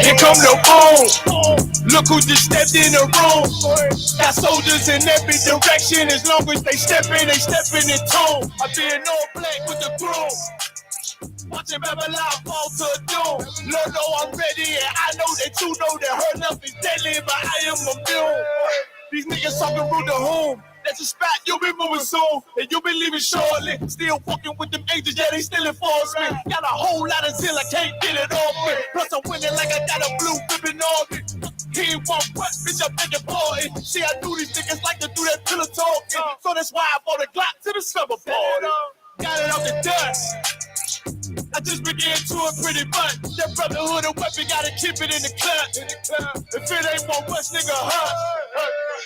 Here come the boom. Look who just stepped in the room. Got soldiers in every direction. As long as they stepping in tune. I been all black with the groom. Watching Babylon fall to doom. Lord, know I'm ready, and I know that you know that her love is deadly, but I am immune. These niggas talking rude to whom? That's a spot you'll be moving soon, and you'll be leaving shortly. Still fucking with them angels, yeah, they still enforcement. Got a whole lot of zeal, I can't get it off me. Plus I'm winning like I got a blue ribbon on me. He ain't want what, bitch, I'm making party. See, I do these niggas like to do that pillow talking. So that's why I bought a Glock to the summer party. Got it off the dust. I just began to it pretty much. That brotherhood and weapon, gotta keep it in the clutch. If it ain't one West nigga,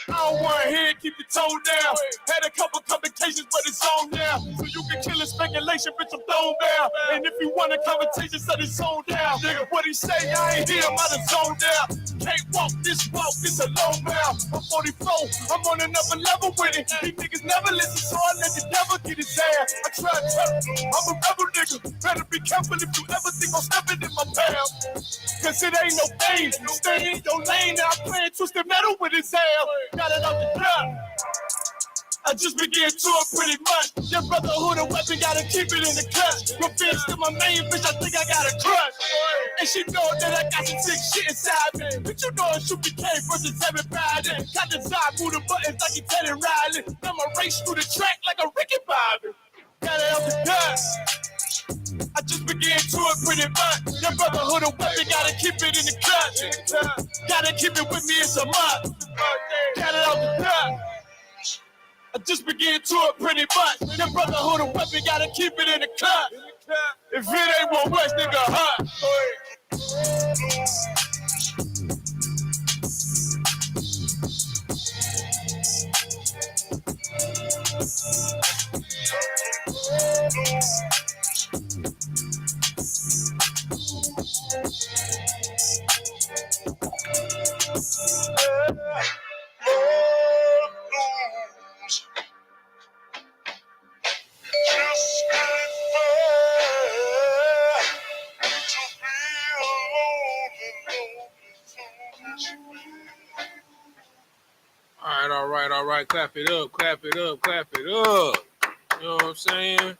I don't want to hear it, keep your tone down. Had a couple complications, but it's on now. So you can kill his speculation, bitch, I'm thrown down. And if you want a conversation, set his zone down. Nigga, what he say, I ain't hear him, I done zoned down. Can't walk, this a long mile. I'm 44, I'm on another level with it. These niggas never listen, so I let the devil get his ass. I try to tell you, I'm a rebel nigga. Better be careful if you ever think I'm stepping in my path. Cause it ain't no game. Stay in your lane, now I'm playing twisted metal with his ass. Got it off the top. I just began to it pretty much. Your brotherhood and weapon, gotta keep it in the clutch. Revenge to my main bitch, I think I got a crush. And she know that I got some sick shit inside me. But you know I.S.U.P.K versus everybody. Got the top, move the buttons like he Teddy Riley. I'ma race through the track like a Ricky Bobby. Got it off the dust. I just began to it pretty much. Your brotherhood and weapon, gotta keep it in the clutch. Gotta keep it with me, it's a must. Got it off the dust. I just began to it pretty much. Your brotherhood and weapon, gotta keep it in the clutch. If it ain't one West nigga, hot. All right. Clap it up. You know what I'm saying?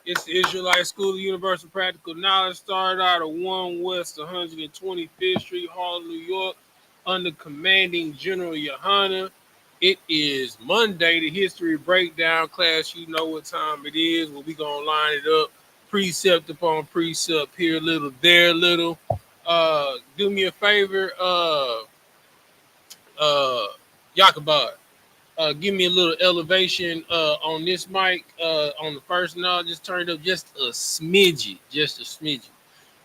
It's the Israelite School of Universal Practical Knowledge. Started out at 1 West 125th Street, Harlem, New York, under commanding General YAHANNA. It is Monday, the history breakdown class. You know what time it is. Well, we going to line it up, precept upon precept, here a little, there a little. Do me a favor, Yakabad. Give me a little elevation on this mic on the first nod. Just turn it up just a smidgy.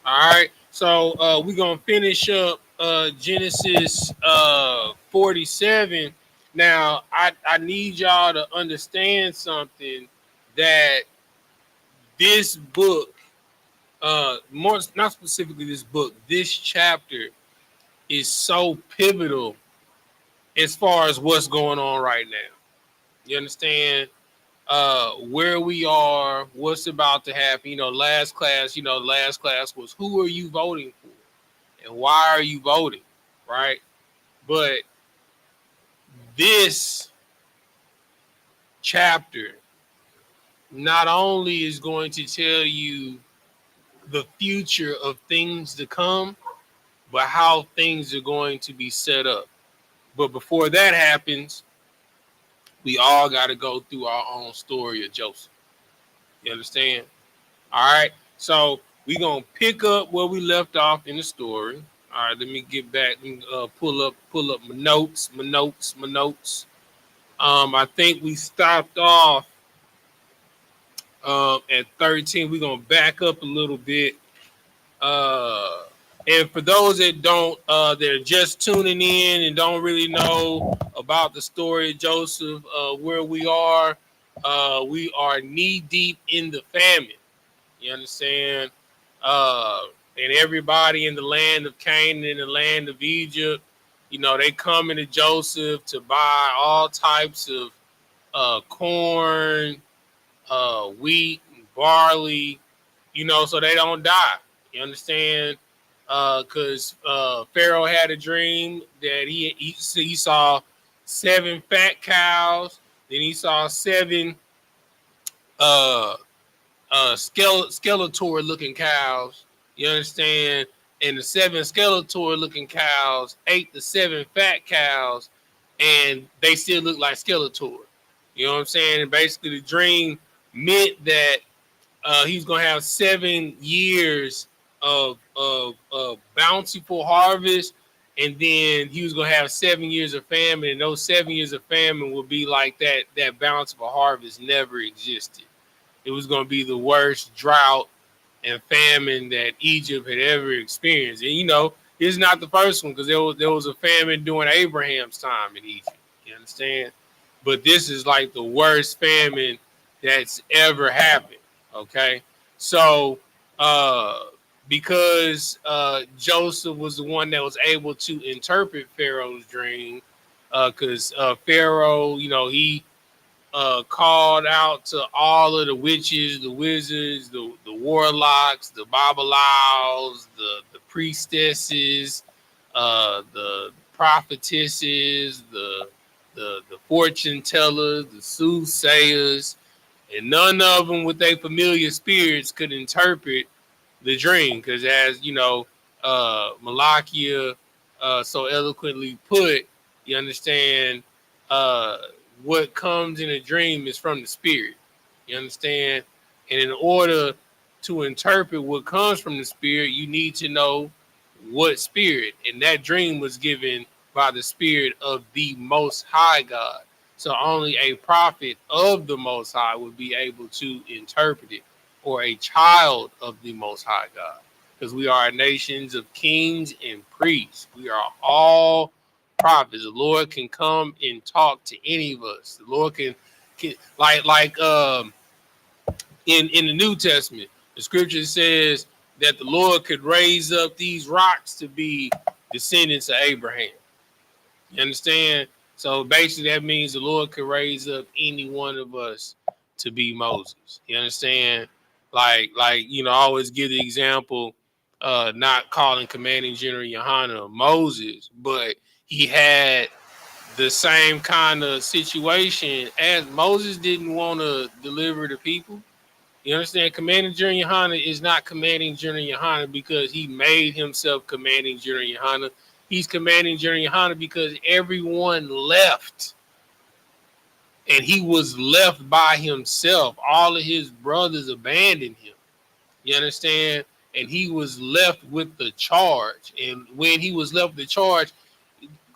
All right. So we're going to finish up Genesis 47. Now, I need y'all to understand something, that this book, more not specifically this book, this chapter is so pivotal as far as what's going on right now. You understand where we are, what's about to happen. Last class was who are you voting for and why are you voting, right? But this chapter not only is going to tell you the future of things to come, but how things are going to be set up. But before that happens, we all got to go through our own story of Joseph. You understand? All right. So we're going to pick up where we left off in the story. All right. Let me get back and pull up my notes. I think we stopped off at 13. We're going to back up a little bit. And for those that don't, they're just tuning in and don't really know about the story of Joseph, where we are knee deep in the famine. You understand? And everybody in the land of Canaan, in the land of Egypt, they come into Joseph to buy all types of corn, wheat, and barley, so they don't die. You understand? because Pharaoh had a dream that he saw 7 fat cows. Then he saw 7 uh Skeletor looking cows. You understand? And the 7 Skeletor looking cows ate the 7 fat cows, and they still look like Skeletor. You know what I'm saying? And basically, the dream meant that he's gonna have 7 years of bountiful harvest, and then he was gonna have 7 years of famine, and those 7 years of famine would be like that bountiful harvest never existed. It was going to be the worst drought and famine that Egypt had ever experienced. And, it's not the first one, because there was a famine during Abraham's time in Egypt. You understand? But this is like the worst famine that's ever happened. Okay? So, because Joseph was the one that was able to interpret Pharaoh's dream, because Pharaoh, he called out to all of the witches, the wizards, the warlocks, the babalaos, the priestesses, the prophetesses, the fortune tellers, the soothsayers, and none of them with their familiar spirits could interpret the dream, because as Malakia so eloquently put, you understand, uh, what comes in a dream is from the spirit. You understand? And in order to interpret what comes from the spirit, you need to know what spirit. And that dream was given by the spirit of the Most High God. So only a prophet of the Most High would be able to interpret it, or a child of the Most High God. Because we are nations of kings and priests. We are all prophets. The Lord can come and talk to any of us. The Lord can like in the New Testament, the scripture says that the Lord could raise up these rocks to be descendants of Abraham. You understand? So basically, that means the Lord could raise up any one of us to be Moses. You understand? Like I always give the example, not calling commanding general YAHANNA Moses, but he had the same kind of situation as Moses didn't want to deliver the people. You understand? Commanding General YAHANNA is not commanding General YAHANNA because he made himself commanding General YAHANNA. He's commanding General YAHANNA because everyone left, and he was left by himself. All of his brothers abandoned him. You understand? And he was left with the charge. And when he was left with the charge,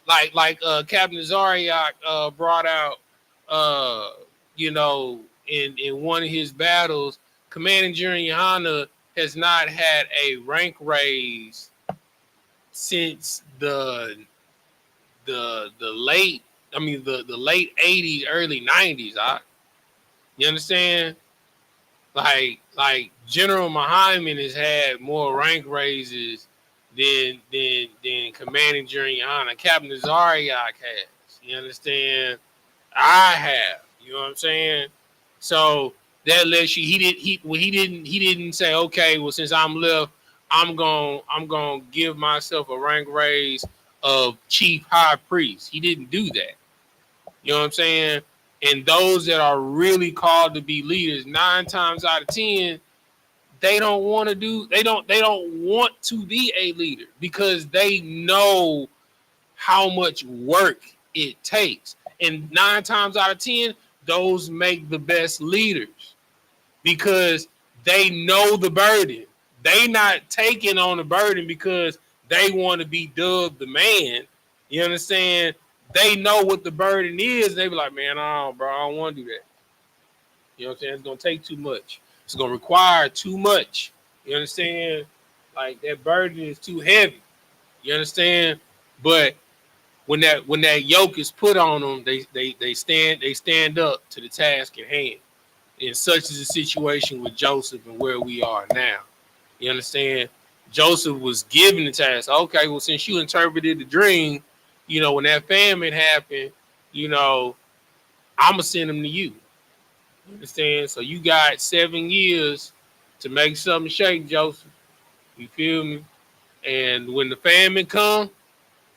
like Captain Zariak brought out, in one of his battles, commanding General YAHANNA has not had a rank raise since the late, the late 80s, early 90s. You understand? Like General Muhammad has had more rank raises than commanding General YAHANNA. Captain Zariak has. You understand? I have. You know what I'm saying? So that lets you. He didn't say, okay, well, since I'm left, I'm gonna give myself a rank raise of chief high priest. He didn't do that. You know what I'm saying? And those that are really called to be leaders, 9 times out of 10, they don't want to do. They don't want to be a leader because they know how much work it takes. And 9 times out of 10, those make the best leaders because they know the burden. They not taking on the burden because they want to be dubbed the man. You understand? They know what the burden is. They be like, man, oh, bro, I don't want to do that. You know what I'm saying? It's going to take too much. It's going to require too much. You understand? Like, that burden is too heavy. You understand? But when that yoke is put on them, they stand up to the task at hand. And such is the situation with Joseph and where we are now. You understand? Joseph was given the task. Okay, well, since you interpreted the dream, when that famine happened, I'm gonna send them to you. You understand? So you got 7 years to make something shake, Joseph. You feel me? And when the famine come,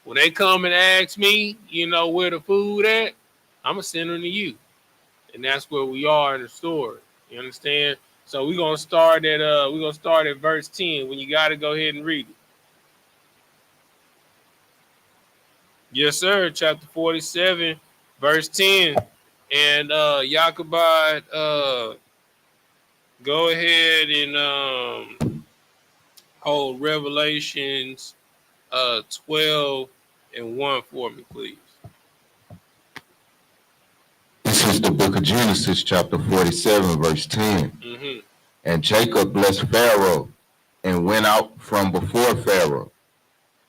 when they come and ask me, you know, where the food at, I'm gonna send them to you. And that's where we are in the story. You understand? So we're gonna start at verse 10. When you gotta go ahead and read it. Yes, sir. Chapter 47, verse 10. And Jacobite, go ahead and hold Revelations 12 and 1 for me, please. This is the book of Genesis, chapter 47, verse 10. Mm-hmm. And Jacob blessed Pharaoh and went out from before Pharaoh.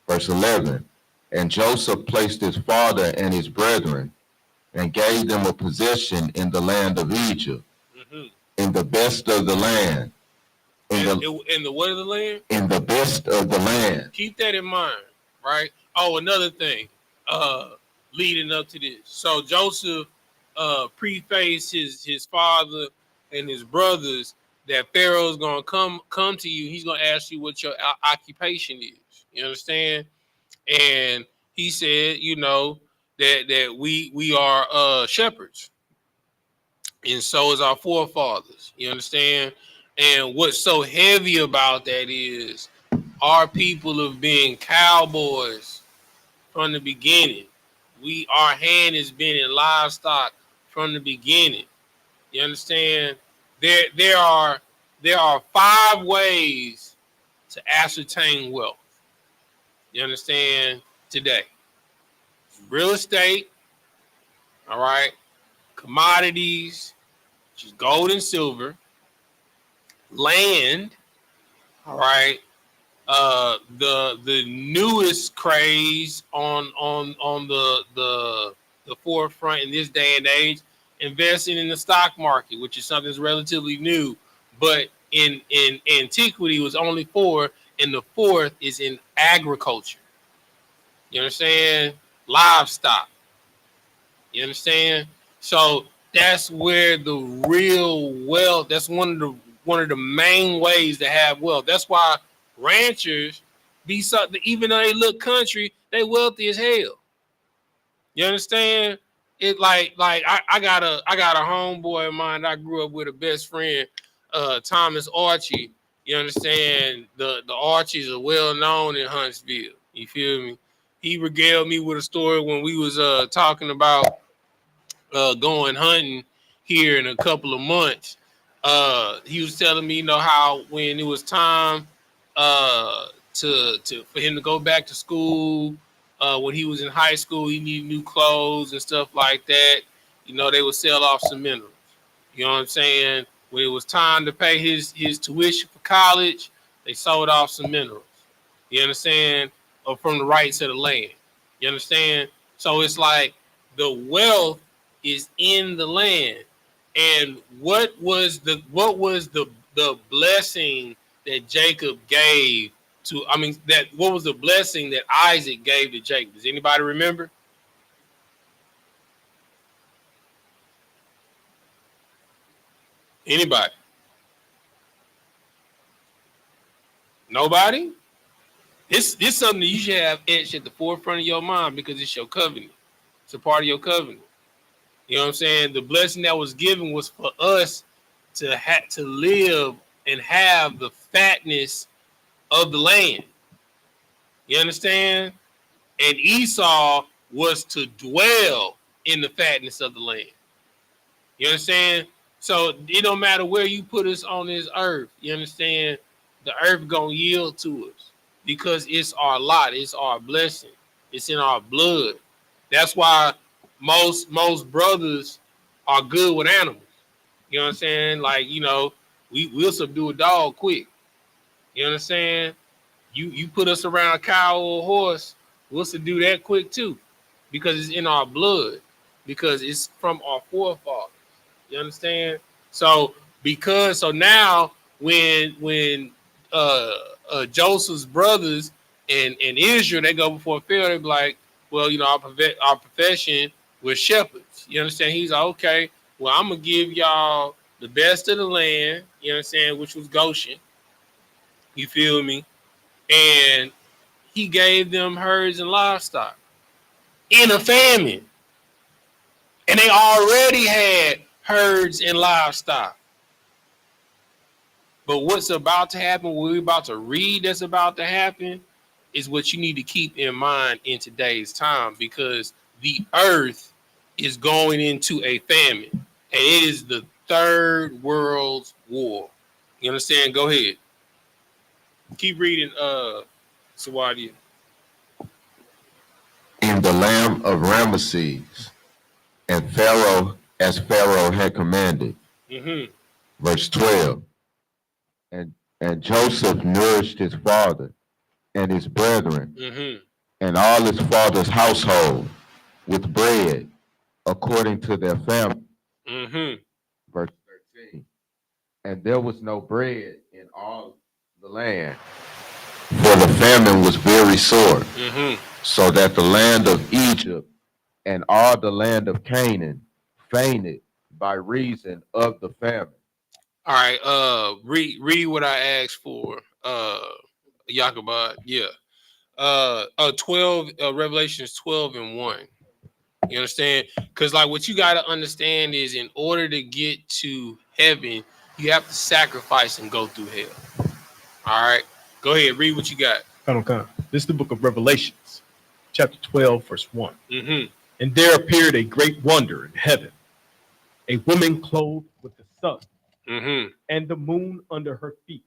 Verse 11. And Joseph placed his father and his brethren and gave them a possession in the land of Egypt, Mm-hmm. in the best of the land. In the what of the land? In the best of the land. Keep that in mind, right? Oh, another thing, leading up to this. So Joseph prefaced his father and his brothers that Pharaoh's gonna come to you. He's gonna ask you what your occupation is. You understand? And he said, you know, that we are shepherds, and so is our forefathers. You understand? And what's so heavy about that is our people have been cowboys from the beginning. Our hand has been in livestock from the beginning. You understand? There are 5 ways to ascertain wealth. You understand? Today, real estate, all right, commodities, which is gold and silver, land, all right, the newest craze on the forefront in this day and age, investing in the stock market, which is something that's relatively new, but in antiquity was only 4, and the 4th is in agriculture. You understand? Livestock. You understand? So that's where the real wealth. That's one of the main ways to have wealth. That's why ranchers be something. Even though they look country, they wealthy as hell. You understand? It I got a homeboy of mine that I grew up with, a best friend, Thomas Archie. You understand? The Archies are well known in Huntsville. You feel me? He regaled me with a story when we was talking about going hunting here in a couple of months. He was telling me, you know, how when it was time to for him to go back to school, when he was in high school, he needed new clothes and stuff like that. You know, they would sell off some minerals. You know what I'm saying? When it was time to pay his tuition for college, they sold off some minerals. You understand? Or from the rights of the land. You understand? So it's like the wealth is in the land. And what was the blessing that Jacob gave to, I mean, that what was the blessing that Isaac gave to Jacob? Does anybody remember? Anybody? Nobody? This something that you should have etched at the forefront of your mind, because it's your covenant. It's a part of your covenant. You know what I'm saying? The blessing that was given was for us to live and have the fatness of the land. You understand? And Esau was to dwell in the fatness of the land. You understand? So it don't matter where you put us on this earth. You understand? The earth gonna yield to us because it's our lot. It's our blessing. It's in our blood. That's why most brothers are good with animals. You know what I'm saying? Like, you know, we'll subdue a dog quick. You understand? You put us around a cow or a horse, we'll subdue that quick too, because it's in our blood, because it's from our forefathers. You understand? So now when Joseph's brothers and Israel, they go before Pharaoh, they be like, well, you know, our profession, we're shepherds. You understand? He's like, okay, well, I'm gonna give y'all the best of the land. You understand? Which was Goshen. You feel me? And he gave them herds and livestock in a famine. And they already had herds and livestock. But what's about to happen, what we're about to read that's about to happen, is what you need to keep in mind in today's time, because the earth is going into a famine. And it is the third world war. You understand? Go ahead. Keep reading, Sawadia. In the land of Ramesses, and Pharaoh, as Pharaoh had commanded. Mm-hmm. Verse 12. And Joseph nourished his father and his brethren and all his father's household with bread according to their family. Verse 13. And there was no bread in all the land, for the famine was very sore, so that the land of Egypt and all the land of Canaan fainted by reason of the famine. All right, read what I asked for, Yakubad. Yeah. 12, Revelations 12:1. You understand? Because like what you gotta understand is, in order to get to heaven, you have to sacrifice and go through hell. All right, go ahead, read what you got. This is the book of Revelations, chapter 12, verse 1. And there appeared a great wonder in heaven, a woman clothed with the sun and the moon under her feet,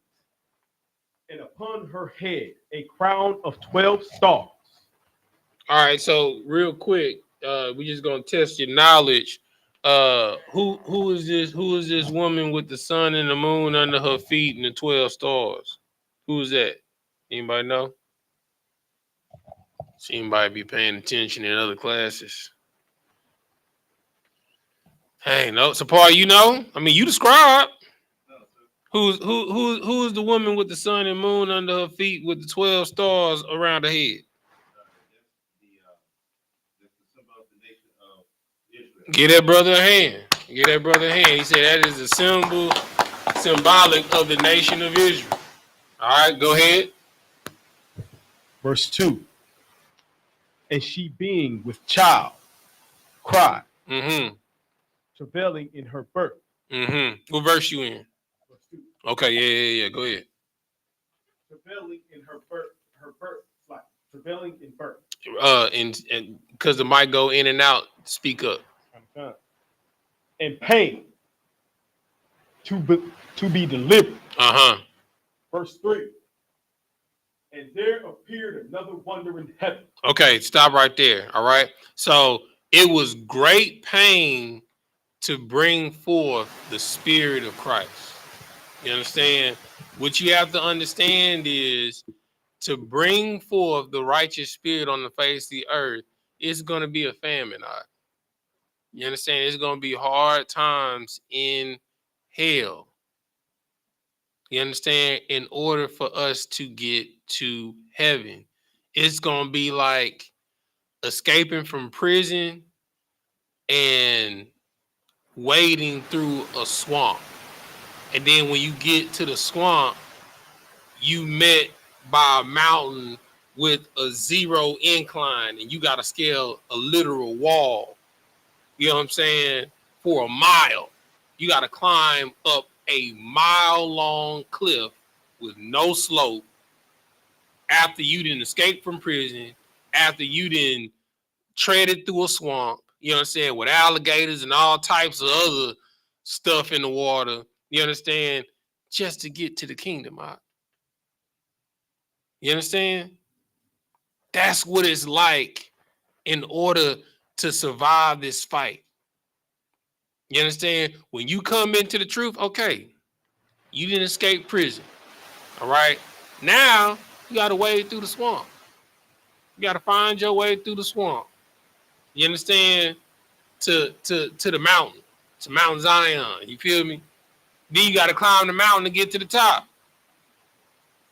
and upon her head a crown of 12 stars. All right, so real quick, we just gonna test your knowledge. Who is this? Who is this woman with the sun and the moon under her feet and the 12 stars? Who is that? Anybody know? See anybody be paying attention in other classes? Hey, no, so Paul, you know? I mean, you describe. Who is the woman with the sun and moon under her feet with the 12 stars around her head? Get that brother a hand. Get that brother a hand. He said that is a symbolic of the nation of Israel. All right, go ahead. Verse 2. And she, being with child, cried, travailing in her birth. What verse you in? Verse 2. Okay, yeah. Go ahead. Travailing in her birth, like travailing in birth. And because the mic go in and out, speak up. And pain to be delivered. Verse 3. And there appeared another wonder in heaven. Okay, stop right there. All right. So it was great pain to bring forth the Spirit of Christ. You understand? What you have to understand is, to bring forth the righteous spirit on the face of the earth, it's going to be a famine. Right? You understand? It's going to be hard times in hell. You understand? In order for us to get to heaven, it's going to be like escaping from prison and wading through a swamp. And then when you get to the swamp, you met by a mountain with a zero incline, and you got to scale a literal wall. You know what I'm saying? For a mile. You got to climb up a mile-long cliff with no slope after you didn't escape from prison, after you didn't treaded through a swamp, you know what I'm saying, with alligators and all types of other stuff in the water, you understand, just to get to the kingdom. Right? You understand? That's what it's like in order to survive this fight. You understand? When you come into the truth, okay, you didn't escape prison. All right. Now you got to wade through the swamp. You got to find your way through the swamp. You understand? To the mountain, to Mount Zion. You feel me? Then you got to climb the mountain to get to the top.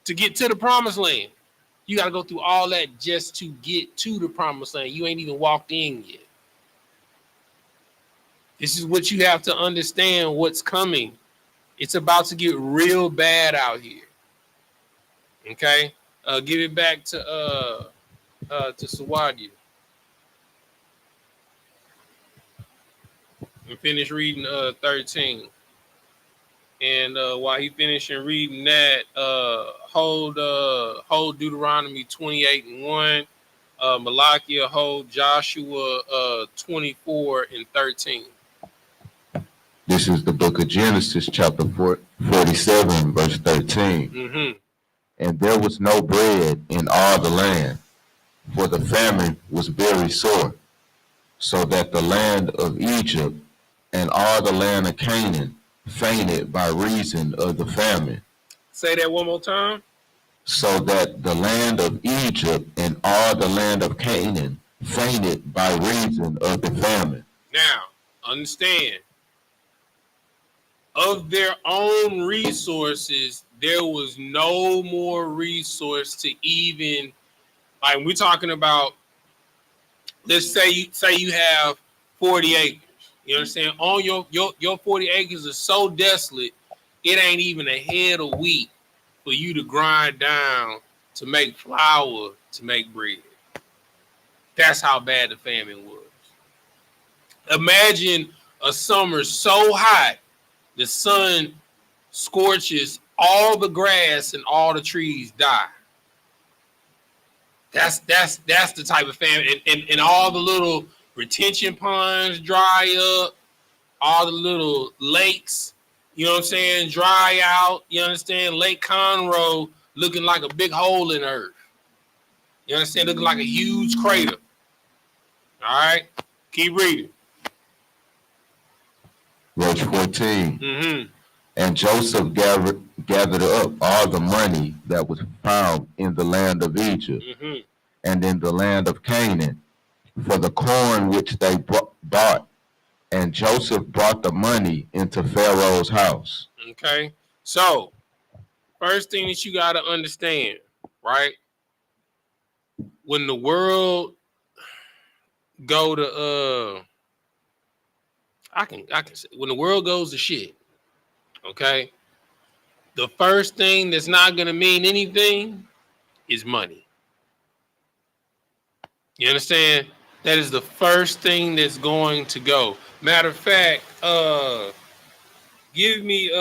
To get to the promised land, you got to go through all that just to get to the promised land. You ain't even walked in yet. This is what you have to understand, what's coming. It's about to get real bad out here. Okay? Give it back to Sawadia and finish reading 13. And while he finishing reading that, hold Deuteronomy 28:1. Malachi hold Joshua 24:13. This is the book of Genesis, chapter 47, verse 13. Mm-hmm. And there was no bread in all the land, for the famine was very sore, so that the land of Egypt and all the land of Canaan fainted by reason of the famine. Say that one more time. So that the land of Egypt and all the land of Canaan fainted by reason of the famine. Now, understand, of their own resources, there was no more resource to even, like we're talking about, let's say you have 40 acres. You understand? On your 40 acres is so desolate, it ain't even a head of wheat for you to grind down to make flour to make bread. That's how bad the famine was. Imagine a summer so hot, the sun scorches all the grass and all the trees die. That's the type of famine, and all the little retention ponds dry up, all the little lakes, you know what I'm saying, dry out. You understand? Lake Conroe looking like a big hole in the earth. You understand? Looking like a huge crater. All right, keep reading. Verse 14. Mm-hmm. And Joseph gathered up all the money that was found in the land of Egypt and in the land of Canaan for the corn which they bought. And Joseph brought the money into Pharaoh's house. Okay. So, first thing that you got to understand, right? When the world go to I can say when the world goes to shit, okay? The first thing that's not going to mean anything is money. You understand? That is the first thing that's going to go. Matter of fact, give me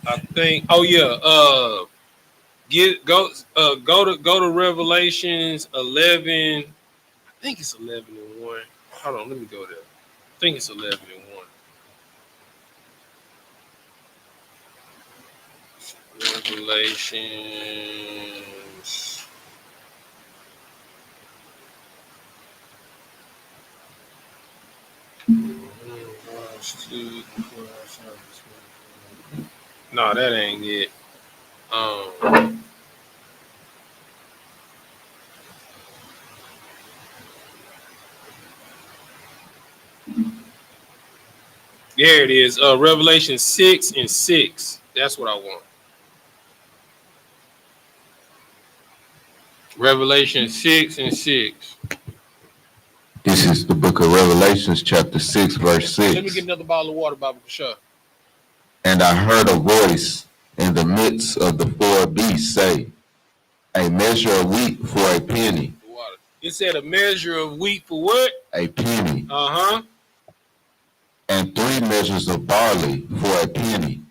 I think. Oh yeah. Go to Revelations 11. I think it's 11:1. Hold on, let me go there. I think it's 11:1. Revelations. No, that ain't it. There it is. Revelation 6:6. That's what I want. Revelation 6:6. This is the book of Revelations, chapter 6, verse 6. Let me get another bottle of water, Baba Kasha. And I heard a voice in the midst of the four beasts say, a measure of wheat for a penny. It said a measure of wheat for what? A penny. Uh-huh. And 3 measures of barley for a penny.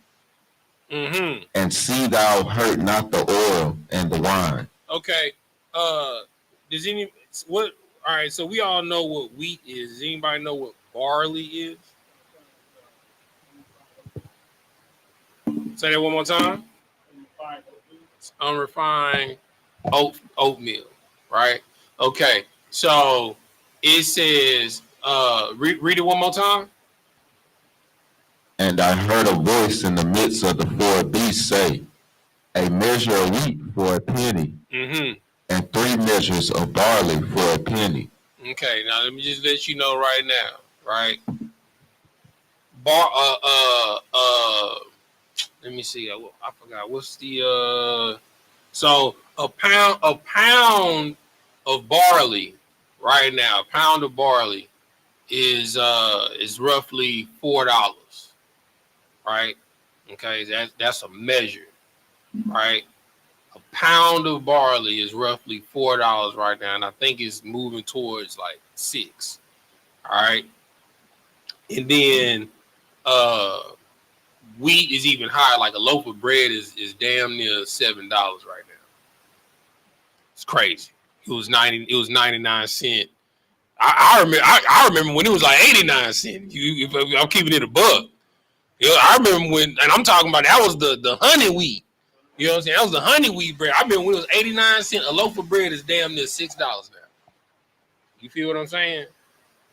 Mm-hmm. And see thou hurt not the oil and the wine. Okay. Does any what? All right. So we all know what wheat is. Does anybody know what barley is? Say that one more time. Unrefined oatmeal. Right. Okay. So it says. Read it one more time. And I heard a voice in the midst of the four beasts say, a measure of wheat for a penny, and 3 measures of barley for a penny. Okay, now let me just let you know right now, right? let me see. I forgot what's the so a pound of barley right now. A pound of barley is roughly $4, right? Okay, that's a measure, right? A pound of barley is roughly $4 right now, and I think it's moving towards like $6. All right, and then wheat is even higher. Like a loaf of bread is damn near $7 right now. It's crazy. It was 99 cents. I remember when it was like 89 cents. If I'm keeping it a buck. You know, I remember when, and I'm talking about that was the honey wheat. You know what I'm saying? That was the honey wheat bread. I remember when it was 89 cents. A loaf of bread is damn near $6 now. You feel what I'm saying?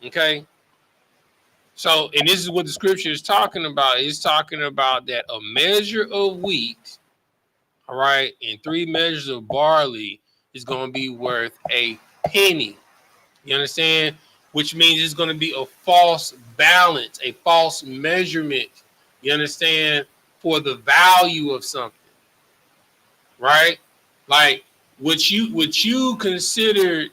Okay. So, and this is what the scripture is talking about. It's talking about that a measure of wheat, all right, and 3 measures of barley is going to be worth a penny. You understand? Which means it's going to be a false balance, a false measurement. You understand? For the value of something, right? Like what you consider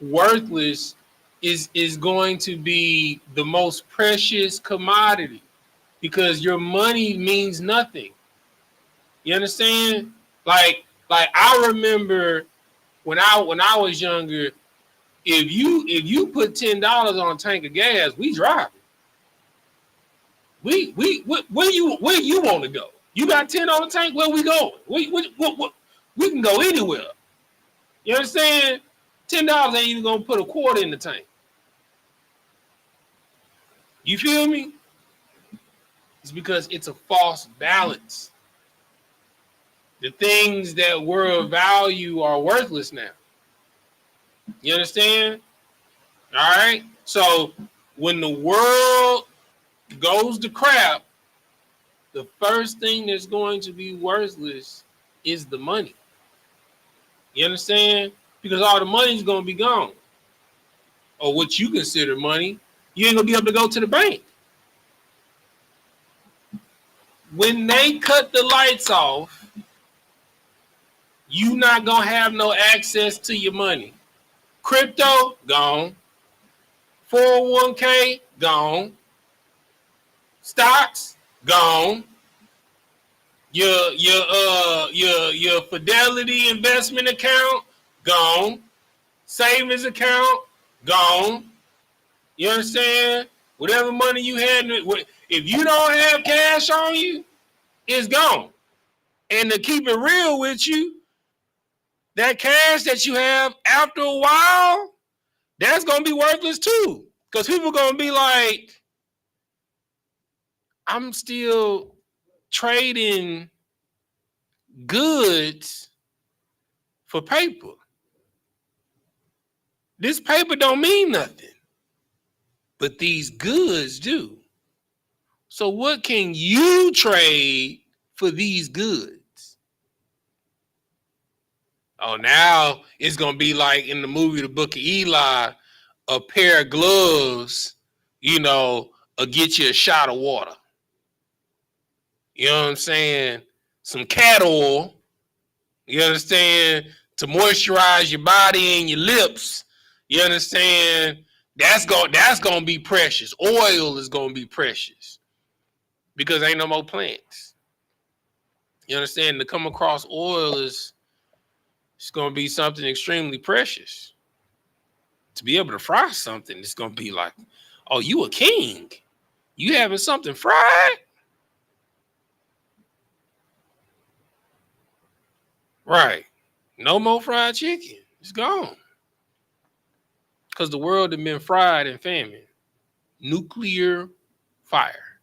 worthless is going to be the most precious commodity because your money means nothing. You understand? Like I remember when I was younger, if you put $10 on a tank of gas, we drive it. Where you want to go? You got 10 on the tank, where we going? We can go anywhere. You understand? $10 ain't even gonna put a quarter in the tank. You feel me? It's because it's a false balance. The things that were of value are worthless now. You understand? All right. So when the world goes to crap, the first thing that's going to be worthless is the money. You understand? Because all the money's going to be gone. Or what you consider money, you ain't going to be able to go to the bank. When they cut the lights off, you not going to have no access to your money. Crypto, gone. 401k, gone. Stocks, gone. Your Fidelity investment account, gone. Savings account, gone. You understand? Whatever money you had, if you don't have cash on you, it's gone. And to keep it real with you, that cash that you have after a while, that's going to be worthless too. Because people are going to be like, I'm still trading goods for paper. This paper don't mean nothing, but these goods do. So what can you trade for these goods? Oh, now it's going to be like in the movie, The Book of Eli, a pair of gloves, will get you a shot of water. You know what I'm saying? Some cat oil, you understand, to moisturize your body and your lips. You understand? That's gonna be precious. Oil is gonna be precious because ain't no more plants. You understand? To come across oil it's gonna be something extremely precious. To be able to fry something, it's gonna be like, oh, you a king. You having something fried? Right. No more fried chicken. It's gone. Because the world has been fried and famine. Nuclear fire.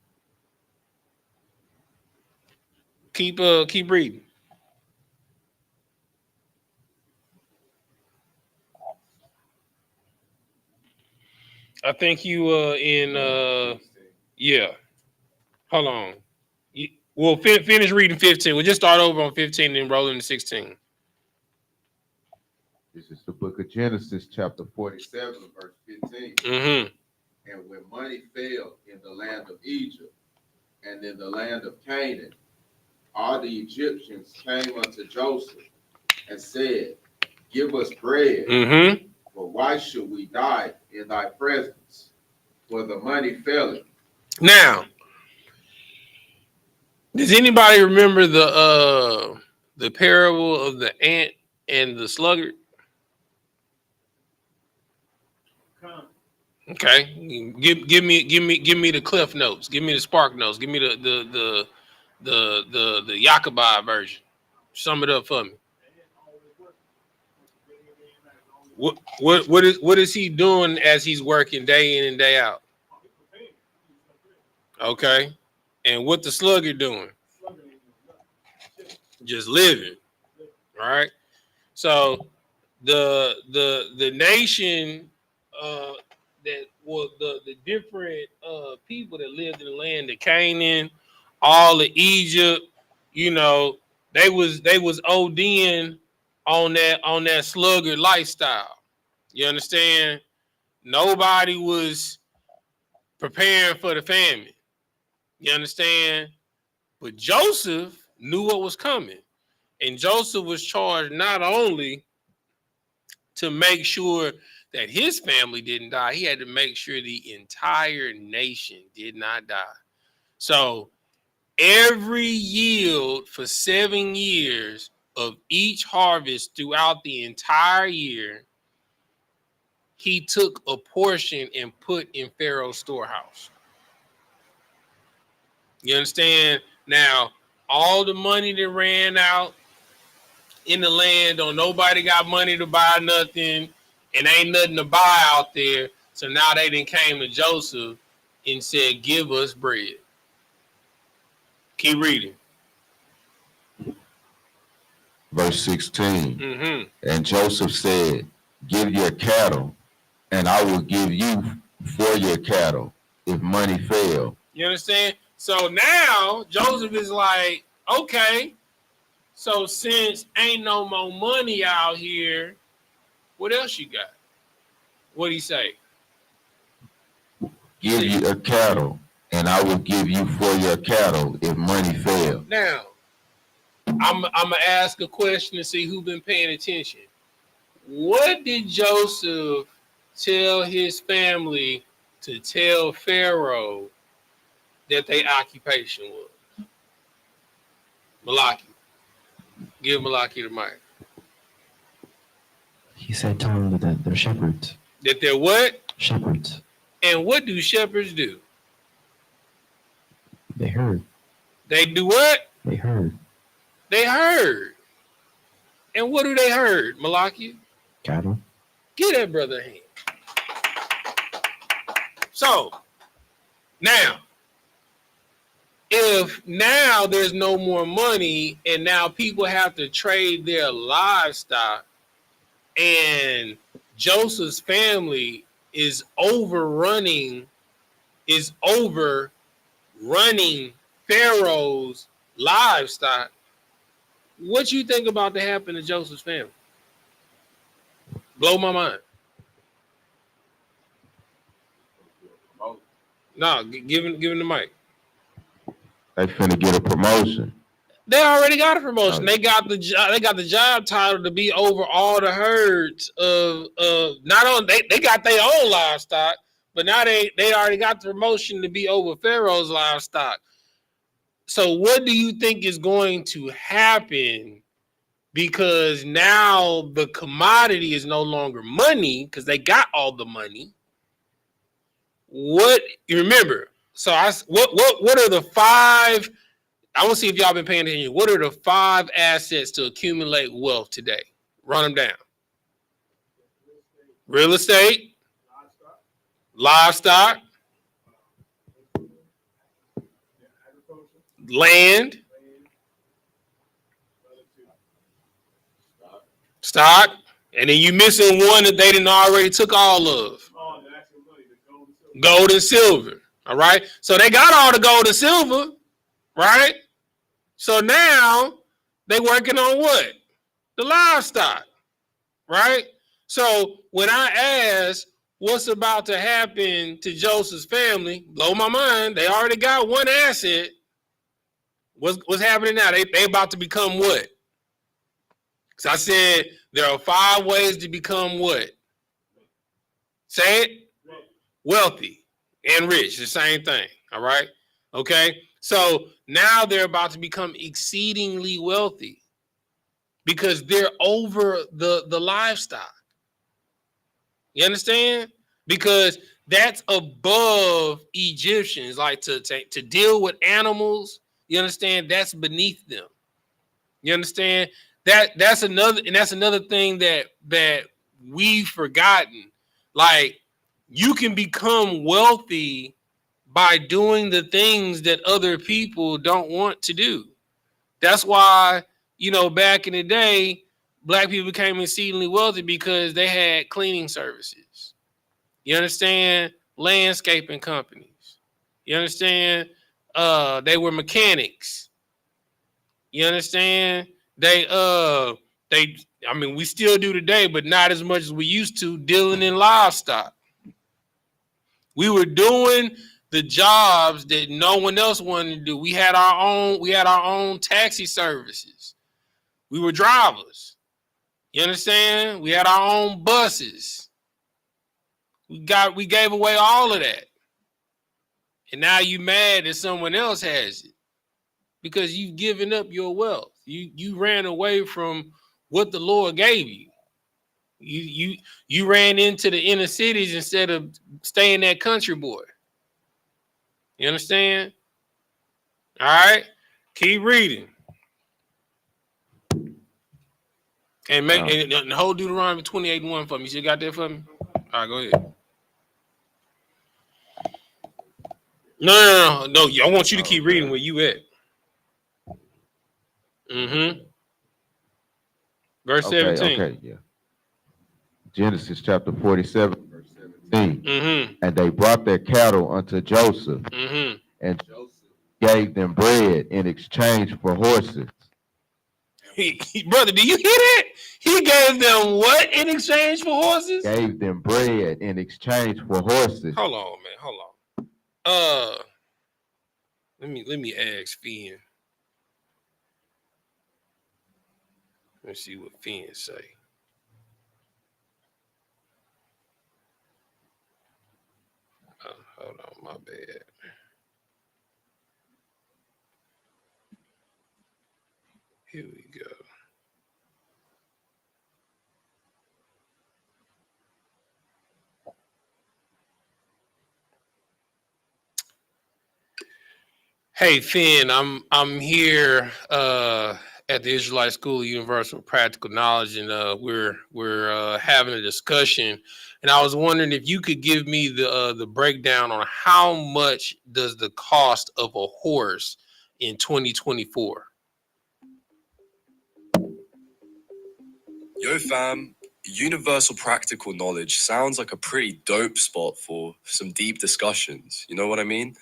Keep reading. I think you yeah. Hold on. We'll finish reading 15. We'll just start over on 15 and then roll into 16. This is the book of Genesis, chapter 47, verse 15. Mm-hmm. And when money failed in the land of Egypt and in the land of Canaan, all the Egyptians came unto Joseph and said, give us bread, for why should we die in thy presence? For the money faileth. Now, does anybody remember the parable of the ant and the sluggard? Okay, give me the cliff notes. Give me the spark notes. Give me the YAHANNA version. Sum it up for me. What is he doing as he's working day in and day out? Okay, and what the sluggard doing? Just living, right? So the nation that was the different people that lived in the land of Canaan, all of Egypt, you know, they was ODing on that sluggard lifestyle. You understand? Nobody was preparing for the famine. You understand? But Joseph knew what was coming. And Joseph was charged not only to make sure that his family didn't die, he had to make sure the entire nation did not die. So every yield for 7 years of each harvest throughout the entire year, he took a portion and put in Pharaoh's storehouse. You understand? Now, all the money that ran out in the land, don't nobody got money to buy nothing, and ain't nothing to buy out there. So now they done came to Joseph and said, give us bread. Keep reading. Verse 16. And Joseph said, give your cattle, and I will give you for your cattle if money fail. You understand? So now Joseph is like, okay, so since ain't no more money out here, what else you got? What'd he say? Give you a cattle, and I will give you for your cattle if money fail. Now, I'm gonna ask a question to see who been paying attention. What did Joseph tell his family to tell Pharaoh that their occupation was? Malaki. Give Malaki the mic. He said, tell them that they're shepherds. That they're what? Shepherds. And what do shepherds do? They herd. They do what? They herd. They herd. And what do they herd, Malaki? Cattle. Get that brother a hand. So, now, if now there's no more money and now people have to trade their livestock and Joseph's family is overrunning Pharaoh's livestock, what you think about to happen to Joseph's family? Blow my mind. No, give him the mic. They finna get a promotion. They already got a promotion. They got the job title to be over all the herds of not on they got their own livestock, but now they already got the promotion to be over Pharaoh's livestock. So what do you think is going to happen? Because now the commodity is no longer money because they got all the money. What you remember? So what are the 5? I want to see if y'all been paying attention. What are the 5 assets to accumulate wealth today? Run them down. Real estate, livestock, land, stock, and then you missing one that they didn't already took all of. Gold and silver. All right. So they got all the gold and silver, right? So now they working on what? The livestock, right? So when I ask what's about to happen to Joseph's family, blow my mind. They already got one asset. What's happening now? They about to become what? Because I said there are 5 ways to become what? Say it. Wealthy and rich, the same thing. All right. Okay. So now they're about to become exceedingly wealthy because they're over the livestock. You understand? Because that's above Egyptians. Like to deal with animals, you understand? That's beneath them. You understand? That's another thing that we've forgotten. Like, you can become wealthy by doing the things that other people don't want to do. That's why, back in the day, black people became exceedingly wealthy because they had cleaning services. You understand? Landscaping companies. You understand? They were mechanics. You understand? I mean, we still do today, but not as much as we used to, dealing in livestock. We were doing the jobs that no one else wanted to do. We had our own taxi services. We were drivers. You understand? We had our own buses. We gave away all of that. And now you mad that someone else has it because you've given up your wealth. You ran away from what the Lord gave you. You ran into the inner cities instead of staying that country boy. You understand? All right. Keep reading. And make and the whole Deuteronomy 28:1 for me. You got that for me? All right, go ahead. No. I want you to keep reading where you at. Mm-hmm. Verse 17. Okay, yeah. Genesis chapter 47, verse 17. Mm-hmm. And they brought their cattle unto Joseph, Mm-hmm. and Joseph gave them bread in exchange for horses. Brother, do you hear that? He gave them what in exchange for horses? Gave them bread in exchange for horses. Hold on, man. Hold on. Let me ask Finn. Let's see what Finn say. Hold on, my bad. Here we go. Hey Finn, I'm here at the Israelite School of Universal Practical Knowledge, and we're having a discussion. And I was wondering if you could give me the breakdown on how much does the cost of a horse in 2024. Yo fam, universal practical knowledge sounds like a pretty dope spot for some deep discussions. You know what I mean?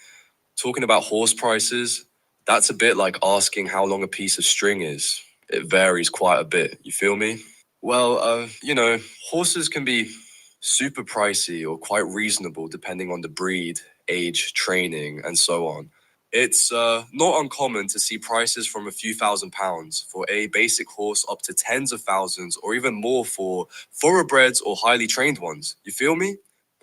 Talking about horse prices, that's a bit like asking how long a piece of string is. It varies quite a bit, you feel me? Well, horses can be super pricey or quite reasonable depending on the breed, age, training, and so on. It's not uncommon to see prices from a few £1,000s for a basic horse up to tens of thousands or even more for thoroughbreds or highly trained ones. You feel me?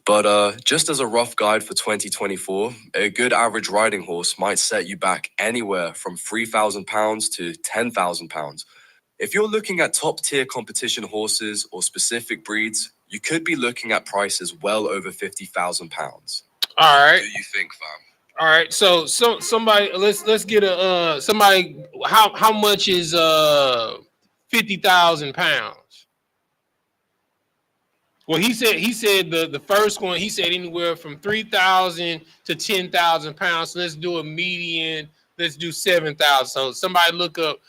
But just as a rough guide for 2024, a good average riding horse might set you back anywhere from £3,000 to £10,000. If you're looking at top-tier competition horses or specific breeds, you could be looking at prices well over £50,000. All right. What do you think, fam? All right. So somebody let's get a somebody. How much is 50,000 pounds? Well, he said the first one, he said anywhere from 3,000 to 10,000 pounds. So let's do a median. Let's do 7,000. So somebody look up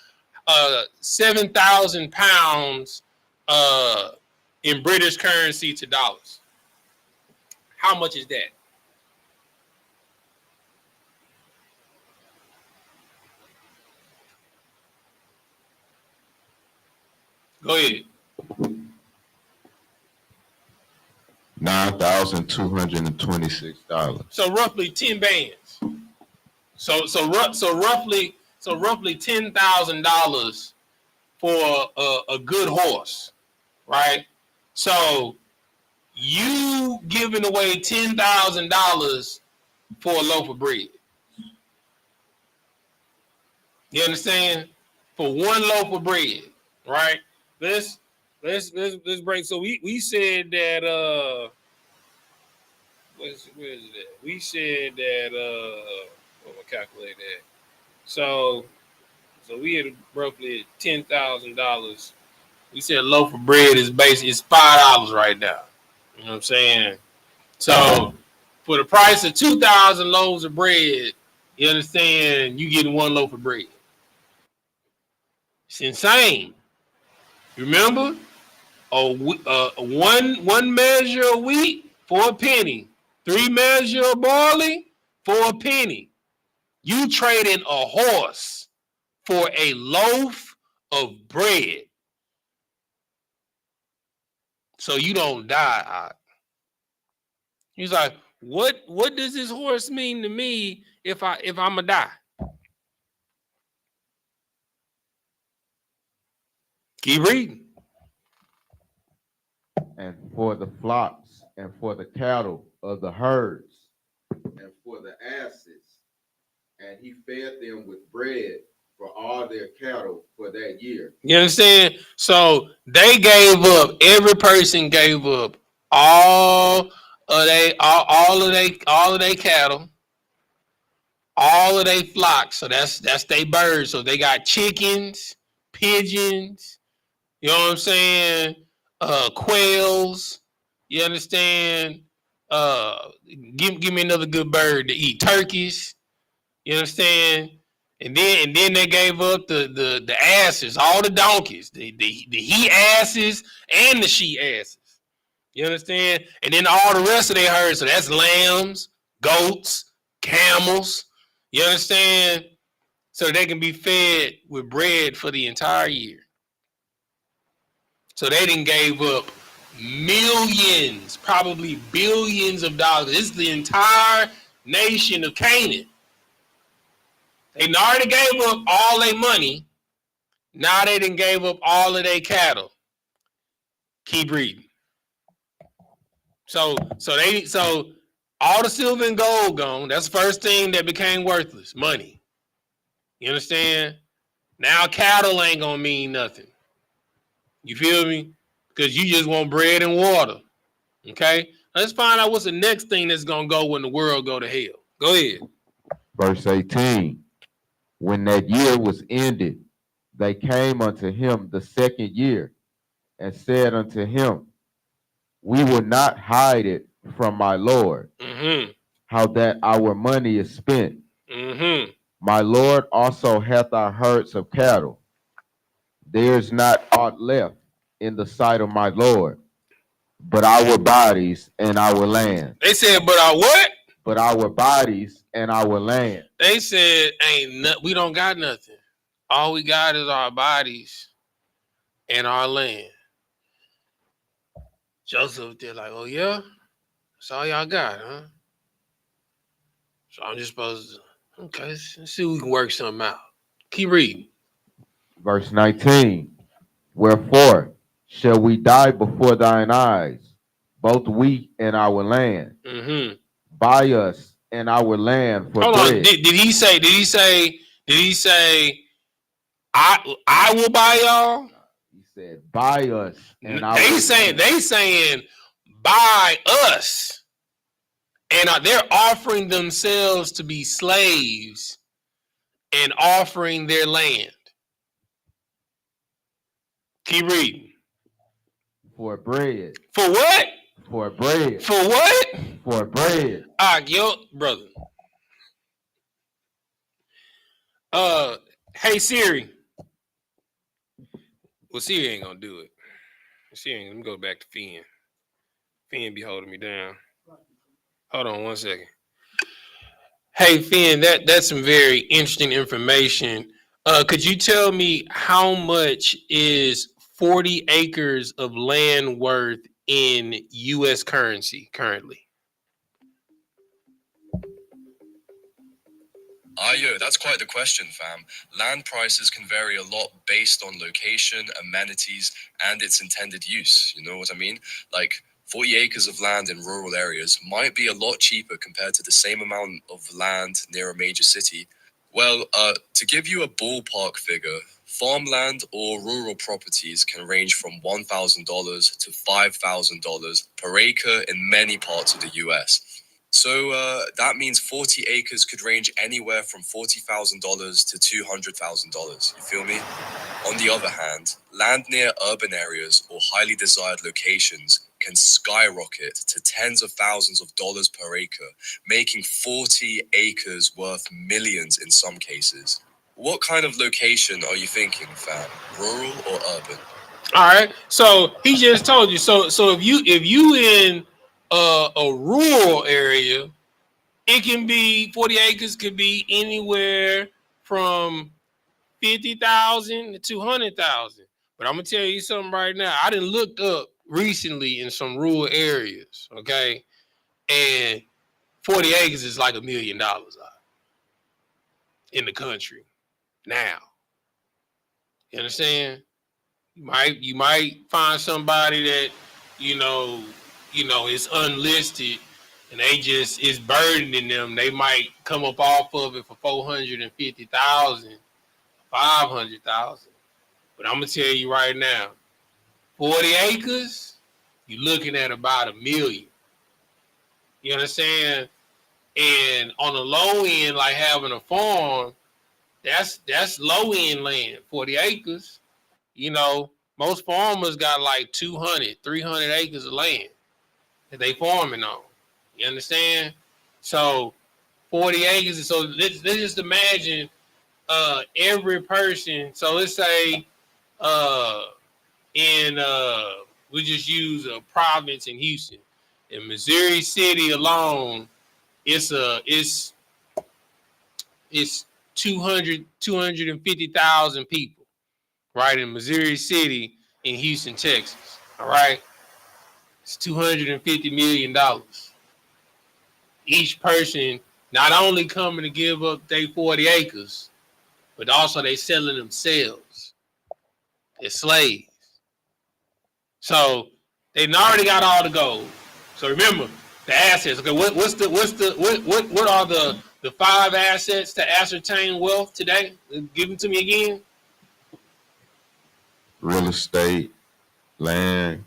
7,000 pounds in British currency to dollars. How much is that? Go ahead. $9,226. So roughly 10 bands. So roughly $10,000 for a good horse, right? So you giving away $10,000 for a loaf of bread. You understand? For one loaf of bread, right? Let's break. So we said that where is it at? We said that what am I calculate that? So we had roughly $10,000. We said a loaf of bread is basically it's $5 right now. You know what I'm saying? So for the price of 2,000 loaves of bread, you understand, you getting one loaf of bread. It's insane. Remember, one measure of wheat for a penny, 3 measure of barley for a penny. You trading a horse for a loaf of bread, so you don't die. He's like, what does this horse mean to me if I'ma die? Keep reading. And for the flocks, and for the cattle of the herds, and for the asses, and he fed them with bread for all their cattle for that year. You understand? So they gave up. Every person gave up all of their cattle, all of their flocks. So that's their birds. So they got chickens, pigeons. You know what I'm saying? Quails. You understand? Give me another good bird to eat. Turkeys. You understand? And then they gave up the asses, all the donkeys, the he asses and the she asses. You understand? And then all the rest of their herds. So that's lambs, goats, camels. You understand? So they can be fed with bread for the entire year. So they didn't gave up millions, probably billions of dollars. This is the entire nation of Canaan. They already gave up all their money. Now they done gave up all of their cattle. Keep reading. So all the silver and gold gone. That's the first thing that became worthless. Money. You understand? Now cattle ain't gonna mean nothing. You feel me? Because you just want bread and water. Okay? Let's find out what's the next thing that's gonna go when the world go to hell. Go ahead. Verse 18. When that year was ended, they came unto him the second year and said unto him, we will not hide it from my Lord, how that our money is spent. My Lord also hath our herds of cattle. There is not aught left in the sight of my Lord, but our bodies and our land. They said, but our what? But our bodies and our land. They said, we don't got nothing. All we got is our bodies and our land. Joseph, they're like, oh yeah? That's all y'all got, huh? So I'm just supposed to, okay, let's see if we can work something out. Keep reading. Verse 19. Wherefore shall we die before thine eyes, both we and our land? Buy us and our land for Hold bread. on. Did he say, I will buy y'all? He said, buy us and our land. They saying, buy us. And they're offering themselves to be slaves and offering their land. Keep reading. For bread. For what? For bread. For what? For bread. Yo, brother. Hey Siri. Well, Siri ain't gonna do it. Let me go back to Finn. Finn be holding me down. Hold on 1 second. Hey Finn, that's some very interesting information. Could you tell me how much is 40 acres of land worth in U.S. currency currently? Yo, that's quite the question, fam. Land prices can vary a lot based on location, amenities, and its intended use. You know what I mean? Like 40 acres of land in rural areas might be a lot cheaper compared to the same amount of land near a major city. Well, to give you a ballpark figure, farmland or rural properties can range from $1,000 to $5,000 per acre in many parts of the US. So that means 40 acres could range anywhere from $40,000 to $200,000. You feel me? On the other hand, land near urban areas or highly desired locations can skyrocket to tens of thousands of dollars per acre, making 40 acres worth millions in some cases. What kind of location are you thinking, fam? Rural or urban? All right. So he just told you. So if you in a rural area, it can be 40 acres. Could be anywhere from 50,000 to 200,000. But I'm gonna tell you something right now. I done looked up recently in some rural areas. Okay, and 40 acres is like $1 million in the country now. You understand? You might find somebody that you know is unlisted and they just is burdening them. They might come up off of it for 450,000, 500,000. But I'm gonna tell you right now, 40 acres, you're looking at about $1 million. You understand? And on the low end, like having a farm, that's low end land, 40 acres. You know, most farmers got like 200, 300 acres of land that they farming on. You understand? So 40 acres. So let's just imagine every person. So let's say in we just use a province in Houston. In Missouri City alone, it's 250,000 people, right? In Missouri City in Houston, Texas. All right. It's $250 million. Each person not only coming to give up their 40 acres, but also they selling themselves. They're slaves. So they already got all the gold. So remember the assets. Okay, what are the 5 assets to ascertain wealth today? Give them to me again. Real estate, land.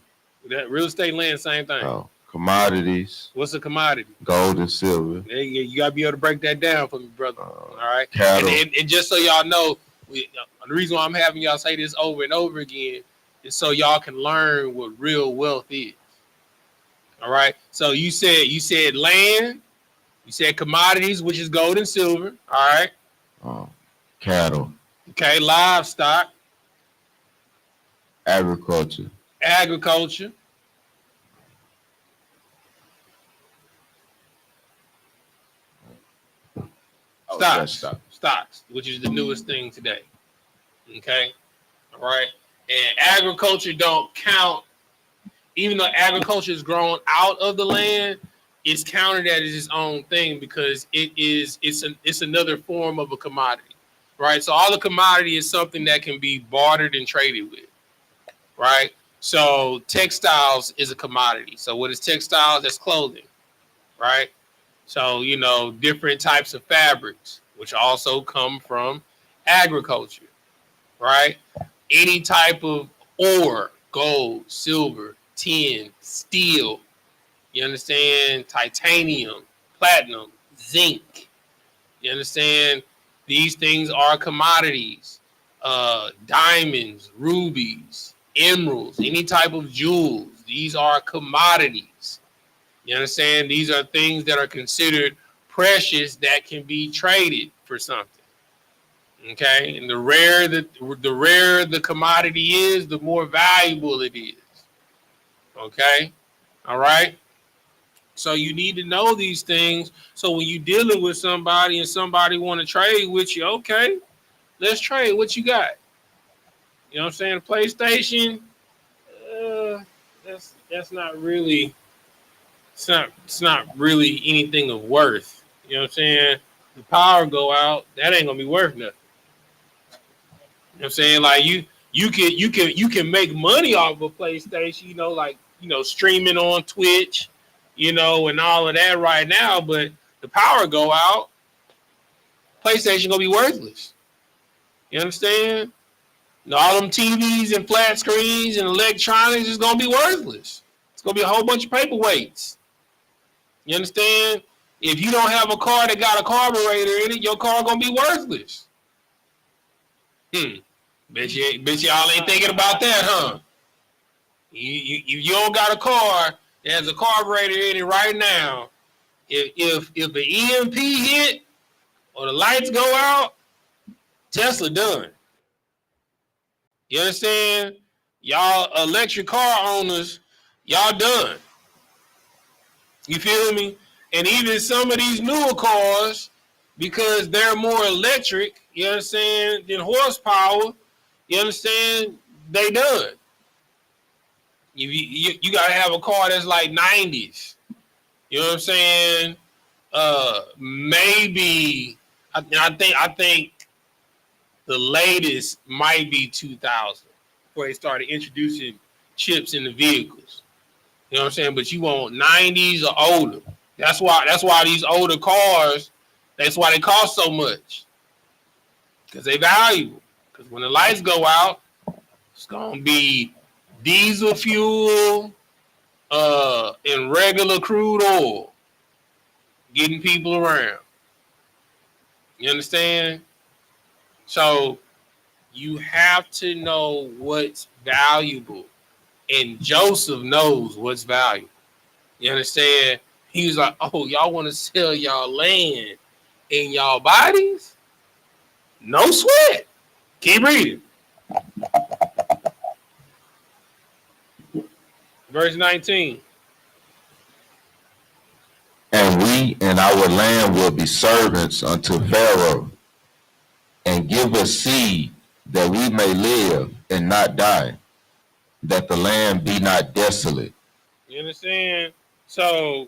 That real estate, land, same thing. Oh, commodities. What's a commodity? Gold and silver. You gotta be able to break that down for me, brother. All right. Cattle. And just so y'all know, the reason why I'm having y'all say this over and over again is so y'all can learn what real wealth is. All right. So you said land, you said commodities, which is gold and silver. All right. Cattle. Okay. Livestock. Agriculture. Stocks, which is the newest thing today. Okay. All right. And agriculture don't count. Even though agriculture is grown out of the land, it's counted as its own thing because it's another form of a commodity, right? So all the commodity is something that can be bartered and traded with, right? So textiles is a commodity. So what is textiles? That's clothing, right? So different types of fabrics, which also come from agriculture, right? Any type of ore, gold, silver, tin, steel, you understand? Titanium, platinum, zinc. You understand? These things are commodities. Diamonds, rubies, emeralds, any type of jewels. These are commodities. You understand? These are things that are considered precious that can be traded for something. Okay? And the rarer the commodity is, the more valuable it is. Okay? All right? So you need to know these things. So when you're dealing with somebody and somebody want to trade with you, okay, let's trade. What you got? You know what I'm saying? PlayStation, that's not really it's not really anything of worth. You know what I'm saying? The power go out, that ain't gonna be worth nothing. You know what I'm saying? Like you can make money off of a PlayStation, like streaming on Twitch, and all of that right now, but the power go out, PlayStation gonna be worthless. You understand? All them TVs and flat screens and electronics is gonna be worthless. It's gonna be a whole bunch of paperweights. You understand? If you don't have a car that got a carburetor in it, your car gonna be worthless. Bet y'all ain't thinking about that, huh? You don't got a car that has a carburetor in it right now. If the EMP hit or the lights go out, Tesla done. You understand? Y'all electric car owners, y'all done. You feel me? And even some of these newer cars, because they're more electric, you understand, than horsepower, you understand, they done. You got to have a car that's like 90s. You know what I'm saying? Maybe, I think the latest might be 2000 before they started introducing chips in the vehicles. You know what I'm saying? But you want 90s or older. That's why these older cars, that's why they cost so much. Because they valuable. Because when the lights go out, it's gonna be diesel fuel and regular crude oil getting people around. You understand? So you have to know what's valuable. And Joseph knows what's valuable. You understand? He was like, oh, y'all want to sell y'all land and y'all bodies? No sweat. Keep reading. Verse 19. And we and our land will be servants unto Pharaoh, and give us seed that we may live and not die, that the land be not desolate. You understand? So,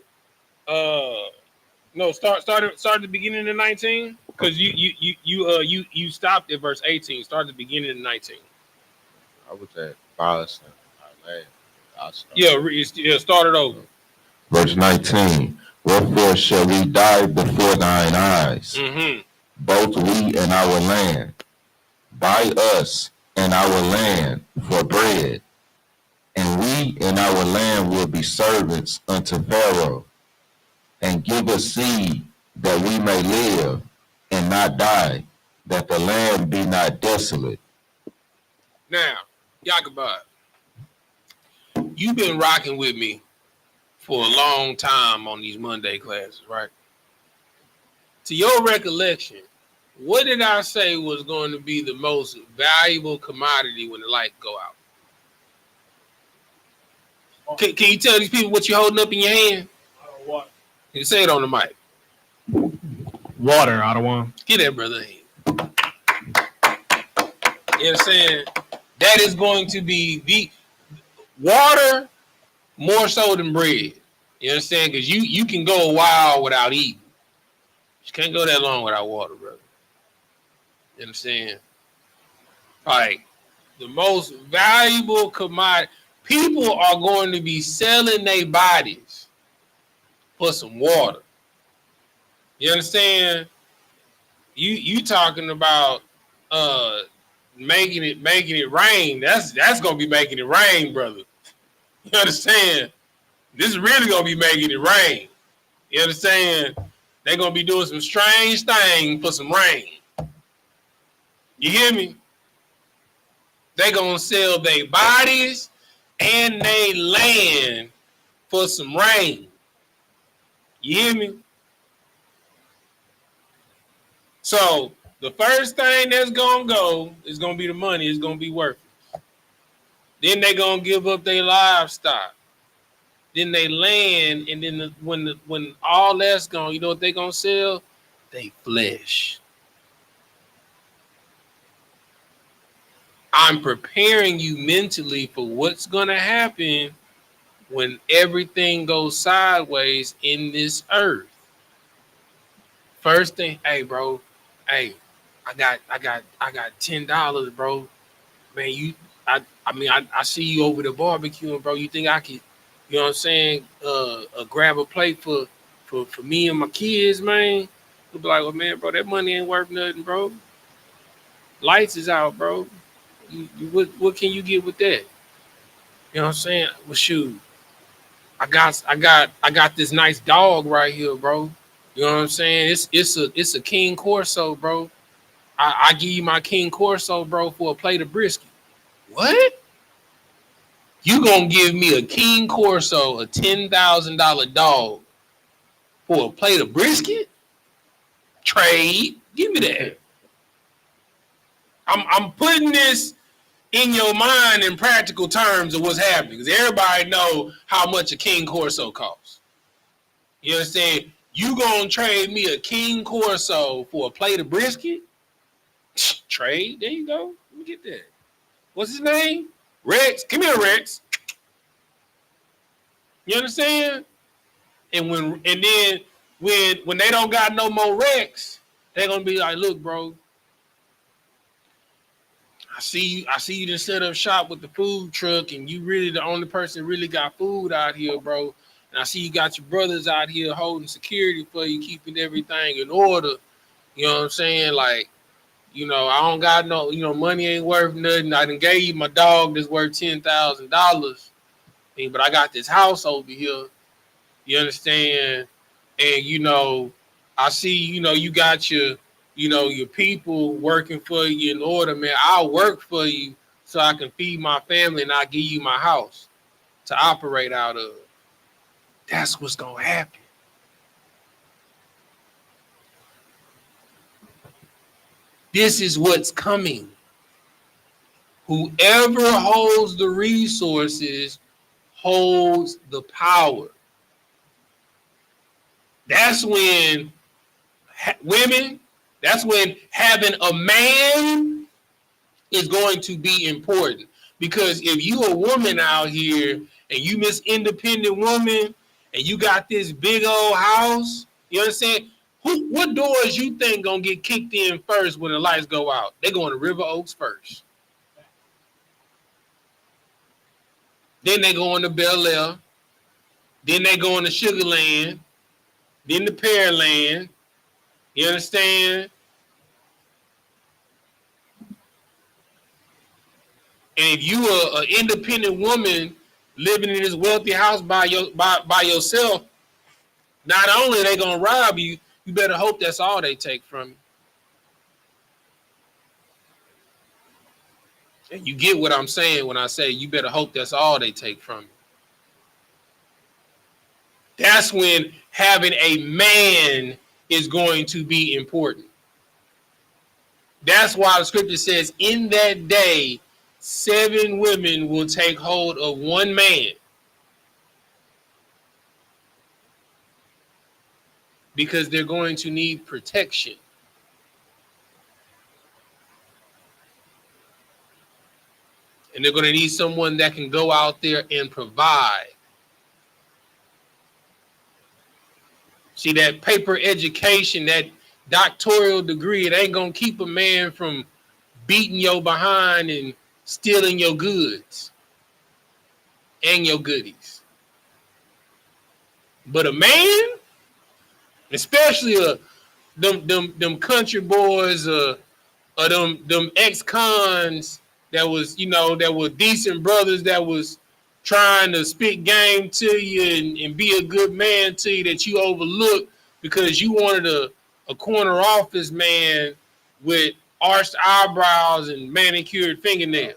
no, start at the beginning of 19, because you stopped at verse 18. Start at the beginning of 19. I was at Palestine. Yeah, start it over. Verse 19. Wherefore shall we die before thine eyes, both we and our land? Buy us and our land for bread, and we and our land will be servants unto Pharaoh, and give us seed that we may live and not die, that the land be not desolate. Now, Yakubad, you've been rocking with me for a long time on these Monday classes, right? To your recollection, what did I say was going to be the most valuable commodity when the lights go out? Can you tell these people what you're holding up in your hand? What? You say it on the mic. Water, Ottawa. Get that brother in. You understand? That is going to be the water more so than bread. You understand? Because you can go a while without eating. You can't go that long without water, brother. You understand? Like, the most valuable commodity, people are going to be selling their bodies for some water. You understand? You talking about making it rain. That's gonna be making it rain, brother. You understand? This is really gonna be making it rain. You understand? They're gonna be doing some strange thing for some rain. You hear me? They're gonna sell their bodies and their land for some rain. You hear me? So the first thing that's gonna go is gonna be the money. It's gonna be worth it. Then they gonna give up their livestock. Then they land, and then when all that's gone, you know what they gonna sell? They flesh. I'm preparing you mentally for what's gonna happen when everything goes sideways in this earth, first thing, hey bro, hey, I got $10, bro. Man, I see you over the barbecuing, bro. You think I could, you know what I'm saying, grab a plate for me and my kids, man? You'll be like, well, man, bro, that money ain't worth nothing, bro. Lights is out, bro. What can you get with that? You know what I'm saying? Well, shoot, I got this nice dog right here, bro. You know what I'm saying? It's a King Corso, bro. I give you my King Corso, bro, for a plate of brisket. What? You gonna give me a King Corso, a $10,000 dog, for a plate of brisket? Trade? Give me that. I'm putting this in your mind in practical terms of what's happening, because everybody know how much a King Corso costs. You understand? You gonna trade me a King Corso for a plate of brisket? Trade? There you go. Let me get that. What's his name? Rex. Come here, Rex. You understand? And then when they don't got no more Rex, they're gonna be like, look, bro, I see you just set up shop with the food truck, and you really the only person really got food out here, bro. And I see you got your brothers out here holding security for you, keeping everything in order. You know what I'm saying? Like, I don't got no, money ain't worth nothing. I done gave you my dog that's worth $10,000. But I got this house over here. You understand? And I see, you got your people working for you in order, man. I'll work for you so I can feed my family, and I'll give you my house to operate out of. That's what's gonna happen. This is what's coming. Whoever holds the resources holds the power. That's when women, that's when having a man is going to be important. Because if you a woman out here and you Miss Independent Woman and you got this big old house, you understand? What doors you think gonna get kicked in first when the lights go out? They going to River Oaks first. Then they go into Bel Air. Then they go into Sugarland. Then the Pearland. You understand? And if you are an independent woman living in this wealthy house by yourself, not only are they gonna rob you, you better hope that's all they take from you. And you get what I'm saying when I say you better hope that's all they take from you. That's when having a man is going to be important. That's why the scripture says, in that day, 7 women will take hold of one man. Because they're going to need protection. And they're going to need someone that can go out there and provide. See, that paper education, that doctoral degree, it ain't going to keep a man from beating your behind and stealing your goods and your goodies. But a man, especially them country boys, them ex-cons that were decent brothers that was trying to spit game to you and be a good man to you, that you overlooked because you wanted a corner office man with arched eyebrows and manicured fingernails.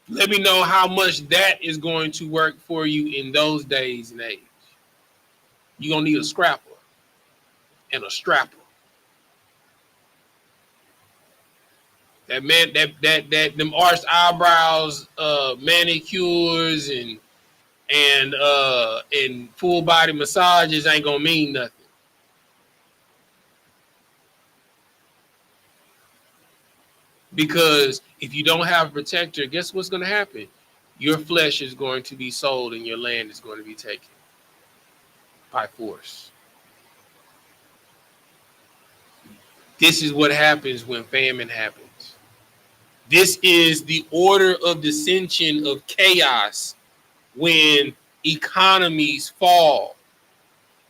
Let me know how much that is going to work for you in those days and age. You're going to need a scrapper and a strapper. That man, that them arched eyebrows, manicures and full body massages ain't gonna mean nothing. Because If you don't have a protector, guess what's going to happen? Your flesh is going to be sold and your land is going to be taken by force. This is what happens when famine happens. This is the order of dissension of chaos when economies fall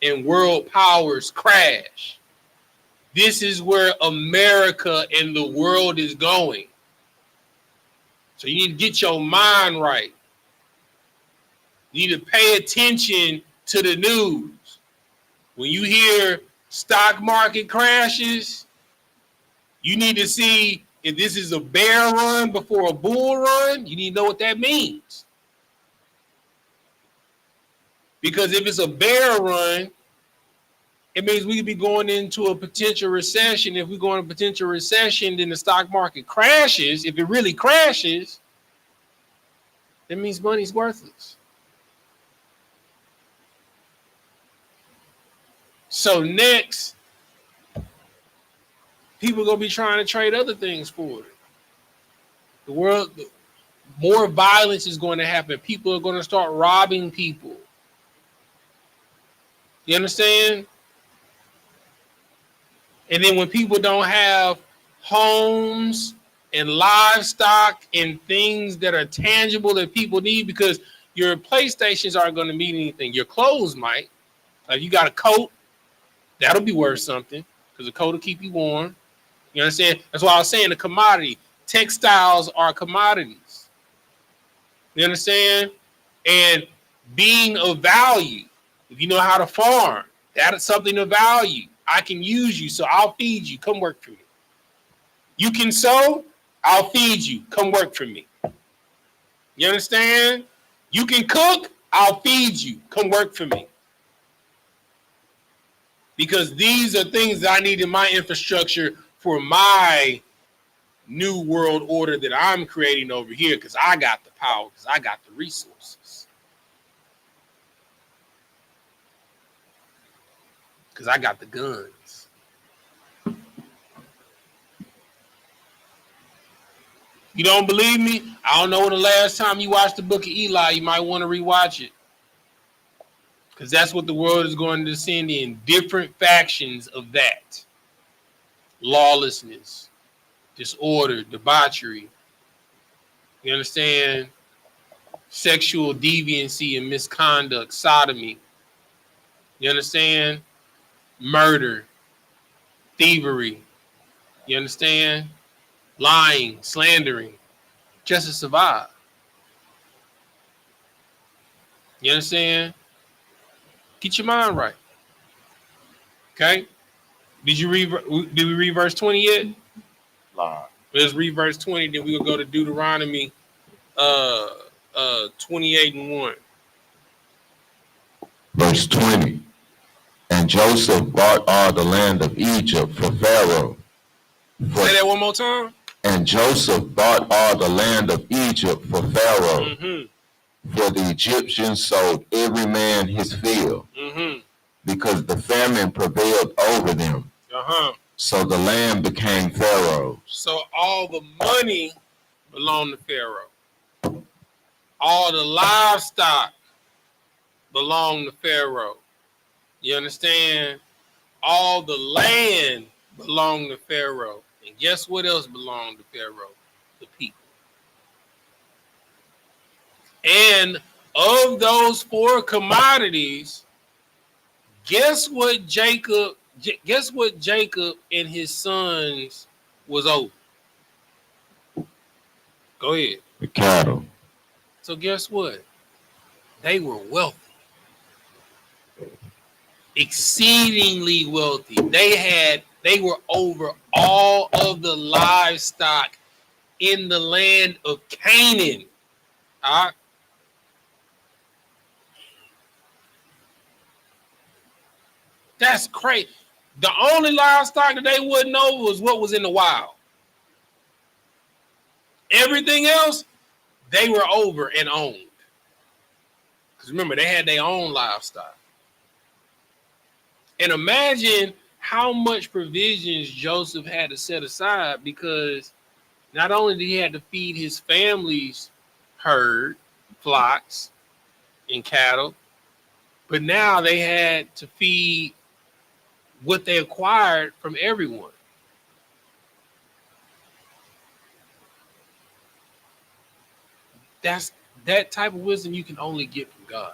and world powers crash. This is where America and the world is going. So you need to get your mind right. You need to pay attention to the news. When you hear stock market crashes, you need to see if this is a bear run before a bull run. You need to know what that means. Because if it's a bear run, it means we could be going into a potential recession. If we go into a potential recession, then the stock market crashes. If it really crashes, that means money's worthless. So next, people are going to be trying to trade other things for it. The world, more violence is going to happen. People are going to start robbing people. You understand? And then when people don't have homes and livestock and things that are tangible that people need, because your PlayStations aren't going to mean anything. Your clothes might. Like you got a coat, that'll be worth something because the coat will keep you warm. You understand? That's why I was saying the commodity. Textiles are commodities. You understand? And being of value. If you know how to farm, that is something of value. I can use you, so I'll feed you. Come work for me. You can sew, I'll feed you. Come work for me. You understand? You can cook, I'll feed you. Come work for me. Because these are things that I need in my infrastructure for my new world order that I'm creating over here, because I got the power, because I got the resources. Because I got the guns. You don't believe me? I don't know when the last time you watched the Book of Eli. You might want to rewatch it. Because that's what the world is going to descend in. Different factions of that. Lawlessness, disorder, debauchery. You understand? Sexual deviancy and misconduct, sodomy. You understand? Murder, thievery. You understand? Lying, slandering, just to survive. You understand? Get your mind right. Okay? Did we read verse 20 yet? Nah. Let's read verse 20, then we'll go to Deuteronomy 28 and 1. Verse 20. And Joseph bought all the land of Egypt for Pharaoh. Say that one more time. And Joseph bought all the land of Egypt for Pharaoh. Mm-hmm. For the Egyptians sold every man his field. Mm-hmm. Because the famine prevailed over them. Uh-huh. So the land became Pharaoh's. So all the money belonged to Pharaoh. All the livestock belonged to Pharaoh. You understand? All the land belonged to Pharaoh. And guess what else belonged to Pharaoh? The people. And of those four commodities, guess what Jacob and his sons was over? Go ahead. The cattle. So guess what? They were wealthy. Exceedingly wealthy. They were over all of the livestock in the land of Canaan. All right. That's crazy. The only livestock that they wouldn't know was what was in the wild. Everything else, they were over and owned. Because remember, they had their own livestock. And imagine how much provisions Joseph had to set aside, because Not only did he have to feed his family's herd, flocks, and cattle, but now they had to feed what they acquired from everyone. That's that type of wisdom you can only get from God.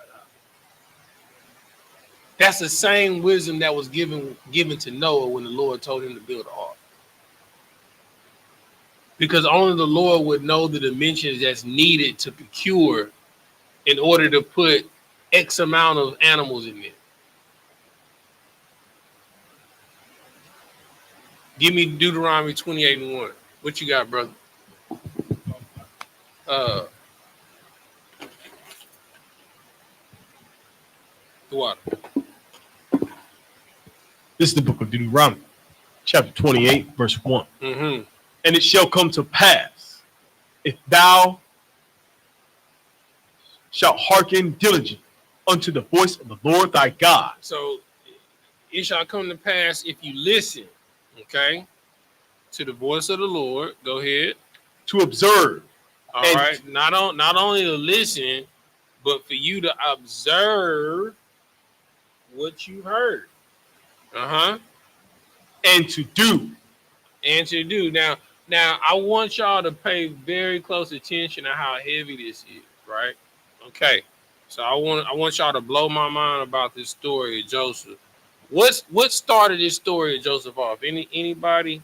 That's the same wisdom that was given to Noah when the Lord told him to build an ark. Because only the Lord would know the dimensions that's needed to procure in order to put X amount of animals in there. Give me Deuteronomy 28:1. What you got, brother? The water. This is the book of Deuteronomy, chapter 28, verse 1. Mm-hmm. And it shall come to pass, if thou shalt hearken diligently unto the voice of the Lord thy God. So it shall come to pass if you listen, okay, to the voice of the Lord. Go ahead. To observe. All right. Not only to listen, but for you to observe what you heard. And to do. Now I want y'all to pay very close attention to how heavy this is, right? Okay. So I want y'all to blow my mind about this story of Joseph. What started this story of Joseph off? Anybody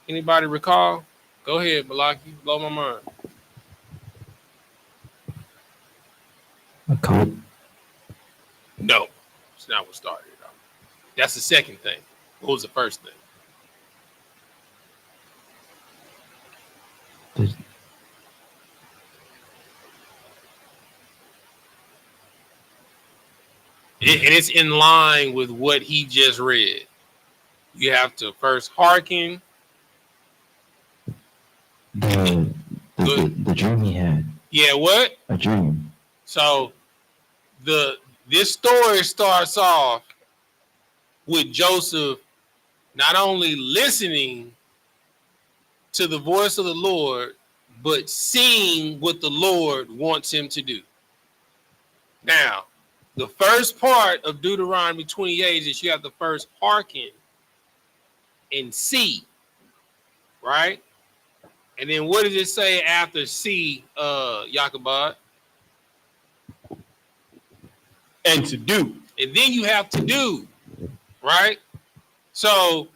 recall? Go ahead, Balaki. Blow my mind. A cult. No, it's not what started it off. That's the second thing. What was the first thing? And it's in line with what he just read. You have to first hearken. The dream he had. Yeah, what? A dream. So this story starts off with Joseph not only listening to the voice of the Lord, but seeing what the Lord wants him to do. Now, the first part of Deuteronomy 28 is you have to first hearken and see, right? And then what does it say after see, Yakubad? And to do. And then you have to do, right? So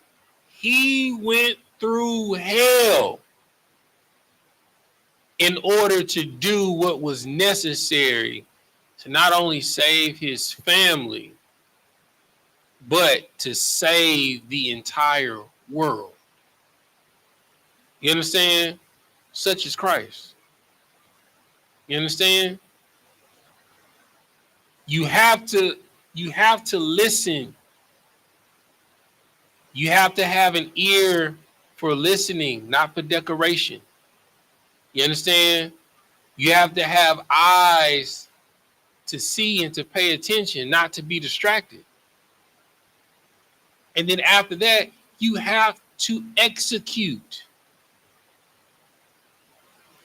he went through hell in order to do what was necessary to not only save his family, but to save the entire world. You understand? Such as Christ. You understand? You have to listen. You have to have an ear for listening, not for decoration. You understand? You have to have eyes to see and to pay attention, not to be distracted. And then after that, you have to execute.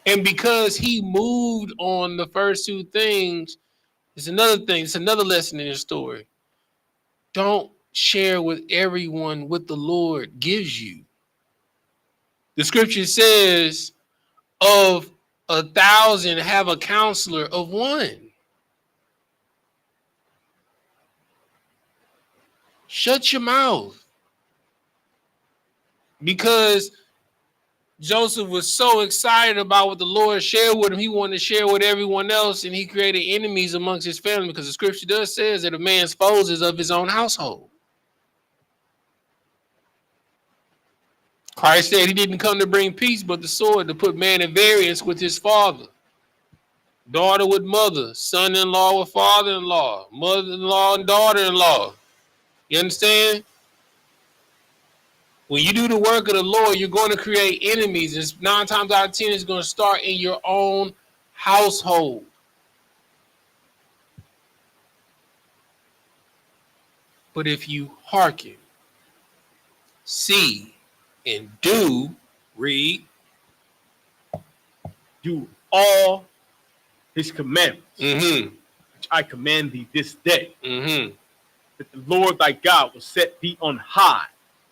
And because he moved on the first two things, it's another thing. It's another lesson in the story. Don't share with everyone what the Lord gives you. The scripture says, of 1,000 have a counselor of one. Shut your mouth. Because Joseph was so excited about what the Lord shared with him, he wanted to share with everyone else, and he created enemies amongst his family, because the scripture does says that a man's foes is of his own household. Christ said he didn't come to bring peace, but the sword, to put man in variance with his father. Daughter with mother, son-in-law with father-in-law, mother-in-law and daughter-in-law. You understand? When you do the work of the Lord, you're going to create enemies. And 9 times out of 10, it's going to start in your own household. But if you hearken, see, and do, read, do all his commandments, which I command thee this day, that the Lord thy God will set thee on high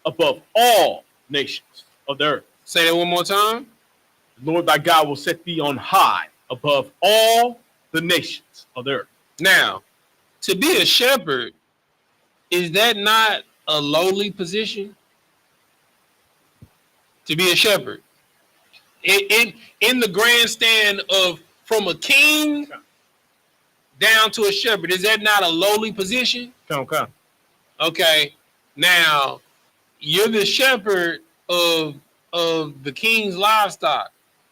above all nations of the earth. Say that one more time. The Lord thy God will set thee on high above all the nations of the earth. Now, to be a shepherd, is that not a lowly position? To be a shepherd. In the grandstand of from a king down to a shepherd, is that not a lowly position? Okay. Okay. Now, you're the shepherd of the king's livestock.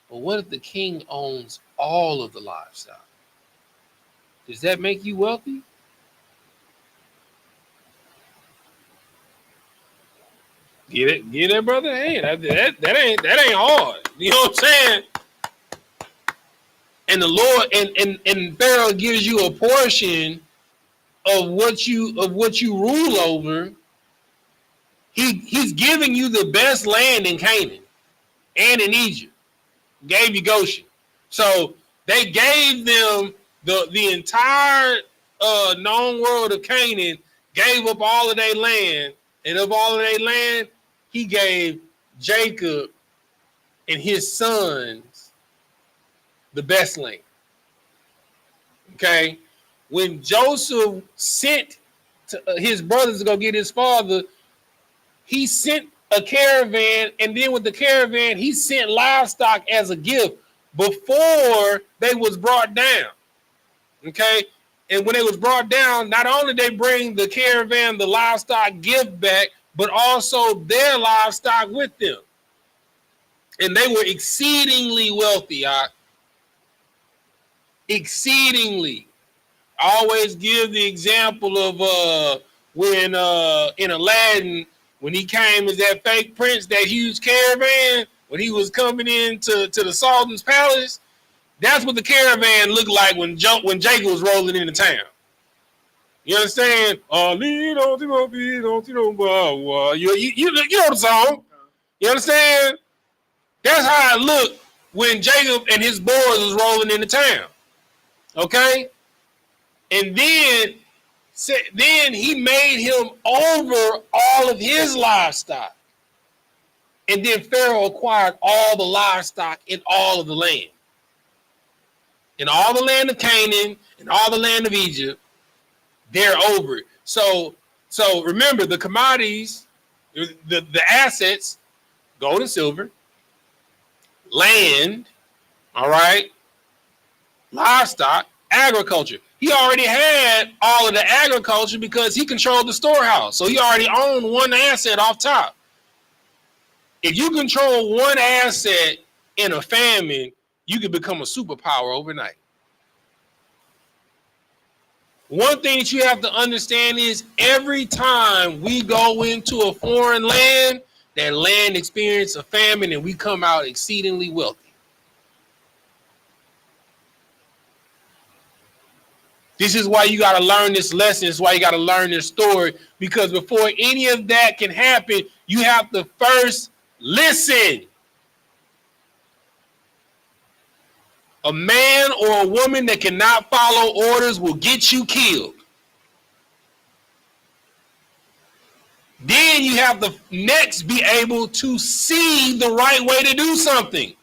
But what if the king owns all of the livestock? Does that make you wealthy? Get it, brother? Hey, that ain't hard. You know what I'm saying? And the Lord and Pharaoh gives you a portion of what you rule over. He's giving you the best land in Canaan and in Egypt. Gave you Goshen. So they gave them the entire known world of Canaan, gave up all of their land, and of all of their land, he gave Jacob and his sons the best land. Okay? When Joseph sent his brothers to go get his father, he sent a caravan, and then with the caravan, he sent livestock as a gift before they was brought down. Okay? And when they was brought down, not only they bring the caravan, the livestock gift back, but also their livestock with them. And they were exceedingly wealthy. Exceedingly. I always give the example of when in Aladdin, when he came as that fake prince, that huge caravan, when he was coming into the Sultan's palace, that's what the caravan looked like when Jacob was rolling into town. You understand? You know the song. You understand? That's how it looked when Jacob and his boys was rolling into town. Okay? And then he made him over all of his livestock. And then Pharaoh acquired all the livestock in all of the land. In all the land of Canaan, and all the land of Egypt, they're over it. So remember, the commodities, the assets, gold and silver, land, all right, livestock, agriculture. He already had all of the agriculture because he controlled the storehouse. So he already owned one asset off top. If you control one asset in a famine, you can become a superpower overnight. One thing that you have to understand is every time we go into a foreign land, that land experiences a famine and we come out exceedingly wealthy. This is why you got to learn this lesson. This is why you got to learn this story. Because before any of that can happen, you have to first listen. A man or a woman that cannot follow orders will get you killed. Then you have to next be able to see the right way to do something.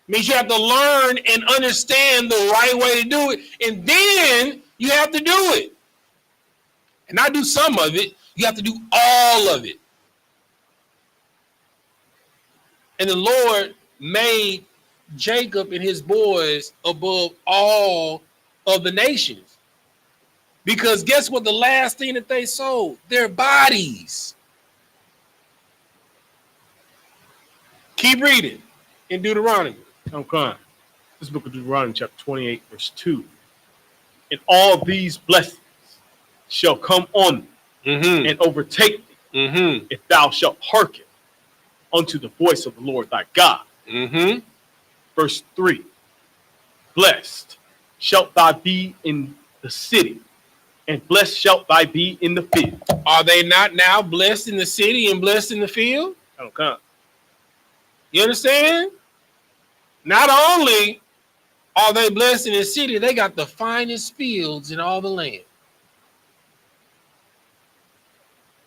Means you have to learn and understand the right way to do it. And then you have to do it. And not do some of it. You have to do all of it. And the Lord made Jacob and his boys above all of the nations. Because guess what? The last thing that they sold? Their bodies. Keep reading in Deuteronomy. Okay. This book of Deuteronomy, chapter 28, verse 2. And all these blessings shall come on thee and overtake thee if thou shalt hearken unto the voice of the Lord thy God. Verse 3. Blessed shalt thou be in the city, and blessed shalt thou be in the field. Are they not now blessed in the city and blessed in the field? Okay. You understand? Not only are they blessed in the city, they got the finest fields in all the land.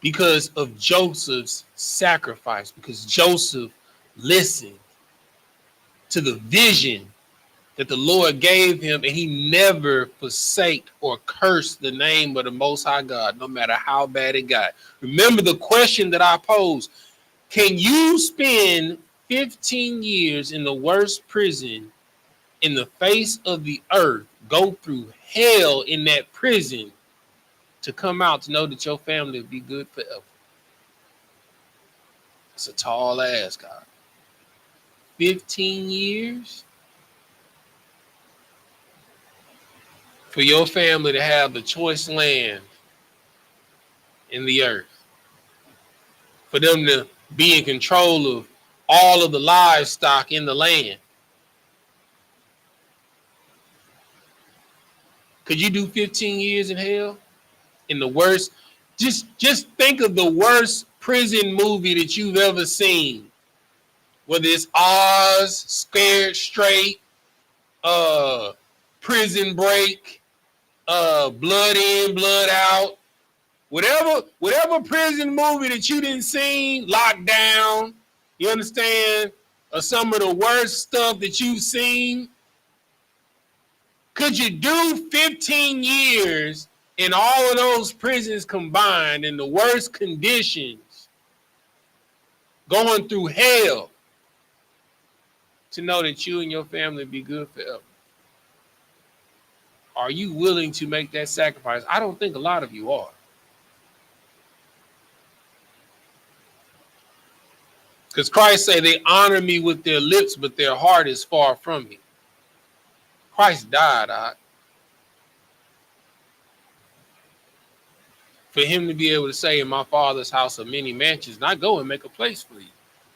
Because of Joseph's sacrifice, because Joseph listened to the vision that the Lord gave him, and he never forsake or curse the name of the Most High God, no matter how bad it got. Remember the question that I posed. Can you spend 15 years in the worst prison in the face of the earth, go through hell in that prison, to come out to know that your family will be good forever? It's a tall ass, God. 15 years for your family to have the choice land in the earth, for them to be in control of all of the livestock in the land. Could you do 15 years in hell? In the worst, just think of the worst prison movie that you've ever seen. Whether it's Oz, Scared Straight, Prison Break, Blood In, Blood Out, whatever prison movie that you didn't see, Lockdown, you understand, or some of the worst stuff that you've seen. Could you do 15 years in all of those prisons combined in the worst conditions, going through hell, to know that you and your family be good forever? Are you willing to make that sacrifice? I don't think a lot of you are. Because Christ say they honor me with their lips, but their heart is far from me. Christ died for him to be able to say, in my Father's house are many mansions, and I go and make a place for you.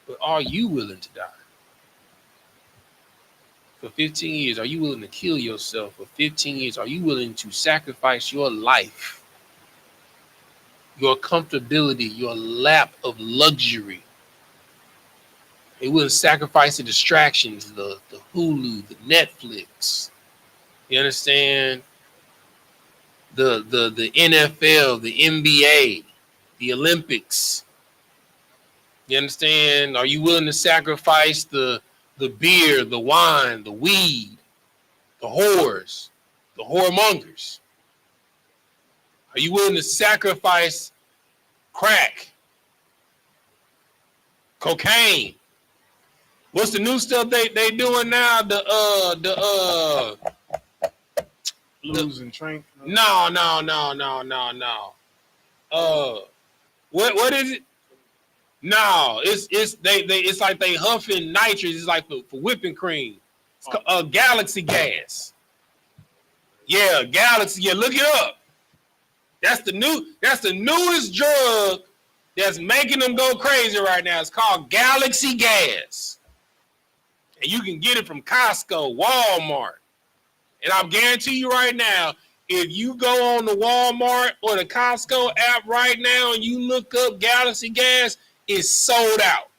But are you willing to die? For 15 years, are you willing to kill yourself? For 15 years, are you willing to sacrifice your life, your comfortability, your lap of luxury? They wouldn't sacrifice the distractions, the Hulu, the Netflix. You understand? The NFL, the NBA, the Olympics. You understand? Are you willing to sacrifice the beer, the wine, the weed, the whores, the whoremongers? Are you willing to sacrifice crack, cocaine? What's the new stuff they doing now? Blues and Trank. No. What is it? No, it's like they huffing nitrous. It's like for whipping cream. It's Galaxy gas. Yeah, Galaxy. Yeah, look it up. That's the newest drug that's making them go crazy right now. It's called Galaxy gas. And you can get it from Costco, Walmart. And I'll guarantee you right now, if you go on the Walmart or the Costco app right now and you look up Galaxy gas, it's sold out.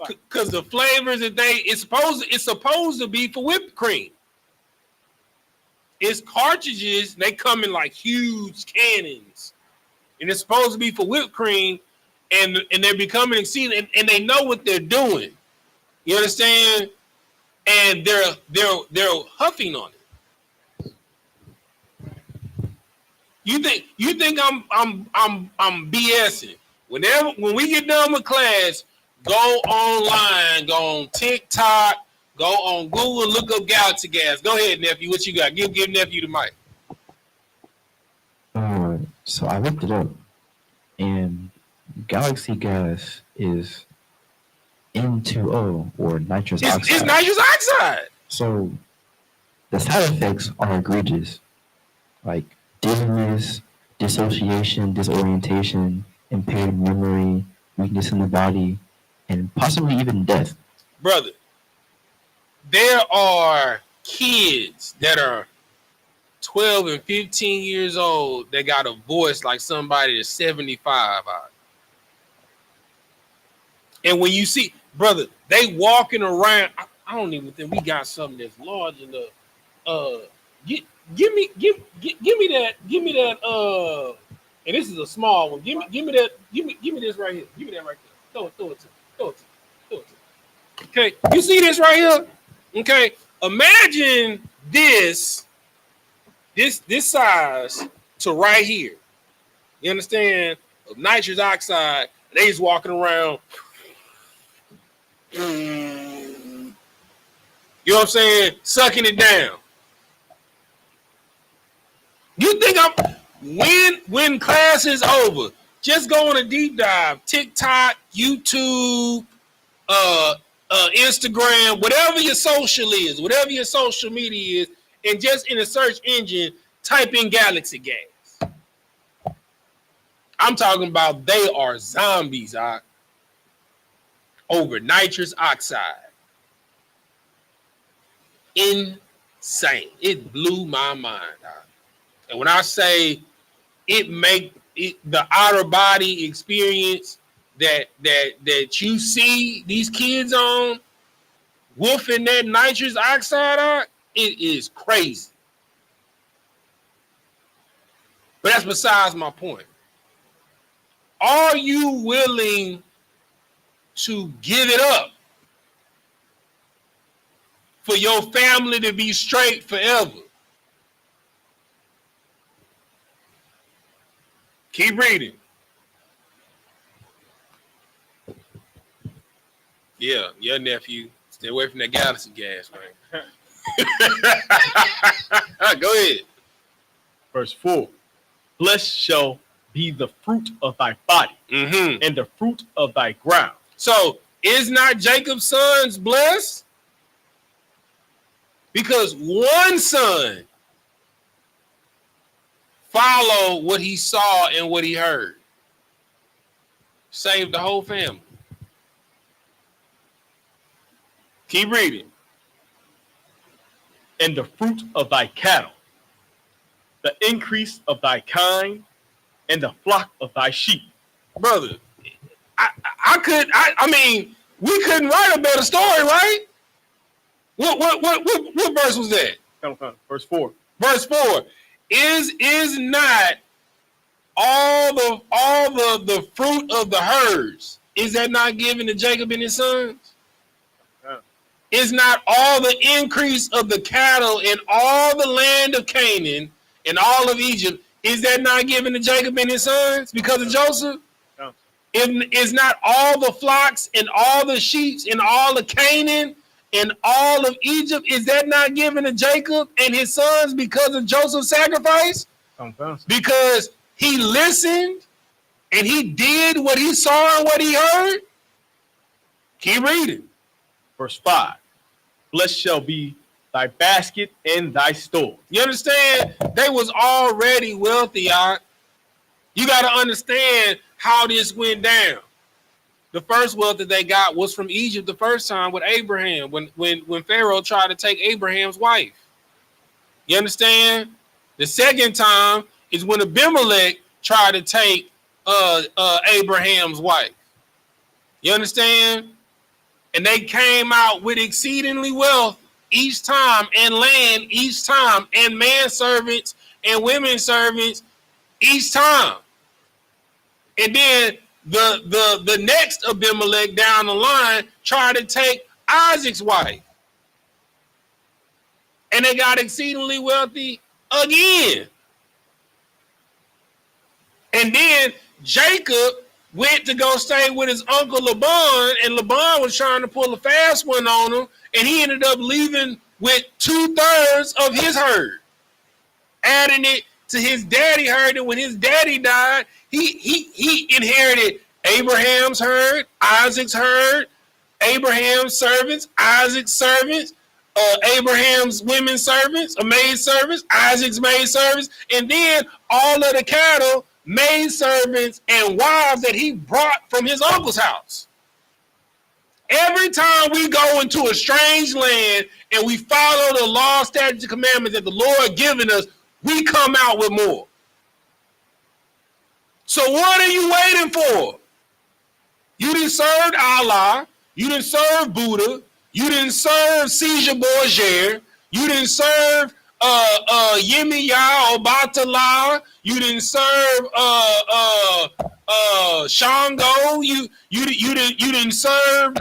Because the flavors that it's supposed to be for whipped cream. It's cartridges, they come in like huge cannons. And it's supposed to be for whipped cream, and they're becoming exceeding, and they know what they're doing. You understand? And they're huffing on it. You think I'm BSing? When we get done with class, go online, go on TikTok, go on Google, look up Galaxy gas. Go ahead, nephew. What you got? Give nephew the mic. So I looked it up, and Galaxy gas is N2O, or nitrous oxide. It's nitrous oxide. So the side effects are egregious, like dizziness, dissociation, disorientation, impaired memory, weakness in the body, and possibly even death. Brother, there are kids that are 12 and 15 years old that got a voice like somebody that's 75 out. And when you see, brother, they walking around. I don't even think we got something that's large enough. Give me that. And this is a small one. Give me that. Give me this right here. Give me that right there. Throw it to me. Throw it to me. Okay, you see this right here? Okay, imagine this size to right here. You understand? Of nitrous oxide. They just walking around. You know what I'm saying? Sucking it down. You think when class is over, just go on a deep dive. TikTok, YouTube, Instagram, whatever your social is, whatever your social media is, and just in a search engine, type in Galaxy Gas. I'm talking about they are zombies, over nitrous oxide. Insane. It blew my mind. And when I say it make it the outer body experience that you see these kids on woofing that nitrous oxide out, it is crazy. But that's besides my point. Are you willing to give it up for your family to be straight forever? Keep reading. Yeah, your nephew. Stay away from that Galaxy Gas, man. Go ahead. Verse 4. Blessed shall be the fruit of thy body, and the fruit of thy ground. So, is not Jacob's sons blessed? Because one son followed what he saw and what he heard. Saved the whole family. Keep reading. And the fruit of thy cattle, the increase of thy kind, and the flock of thy sheep. Brother, I mean, we couldn't write a better story, right? What verse was that? Verse 4. Verse 4. Is not all the fruit of the herds, is that not given to Jacob and his sons? Is not all the increase of the cattle in all the land of Canaan and all of Egypt, is that not given to Jacob and his sons because of Joseph? No. Is not all the flocks and all the sheep and all of Canaan and all of Egypt, is that not given to Jacob and his sons because of Joseph's sacrifice? Because he listened and he did what he saw and what he heard? Keep reading. Verse 5. Blessed shall be thy basket and thy store. You understand? They was already wealthy, You got to understand how this went down. The first wealth that they got was from Egypt the first time with Abraham, when Pharaoh tried to take Abraham's wife. You understand? The second time is when Abimelech tried to take Abraham's wife. You understand? And they came out with exceedingly wealth each time, and land each time, and manservants and women servants each time. And then the next Abimelech down the line tried to take Isaac's wife. And they got exceedingly wealthy again. And then Jacob went to go stay with his uncle Laban, and Laban was trying to pull a fast one on him, and he ended up leaving with 2/3 of his herd, adding it to his daddy herd. And when his daddy died, he inherited Abraham's herd, Isaac's herd, Abraham's servants, Isaac's servants, Abraham's women servants, maid servants, Isaac's maid servants, and then all of the cattle, maid servants, and wives that he brought from his uncle's house. Every time we go into a strange land and we follow the law, statutes, and commandments that the Lord given us, we come out with more. So what are you waiting for? You didn't serve Allah. You didn't serve Buddha. You didn't serve Caesar Borgia. You didn't serve Yemiya or Batala. You didn't serve Shango. You didn't serve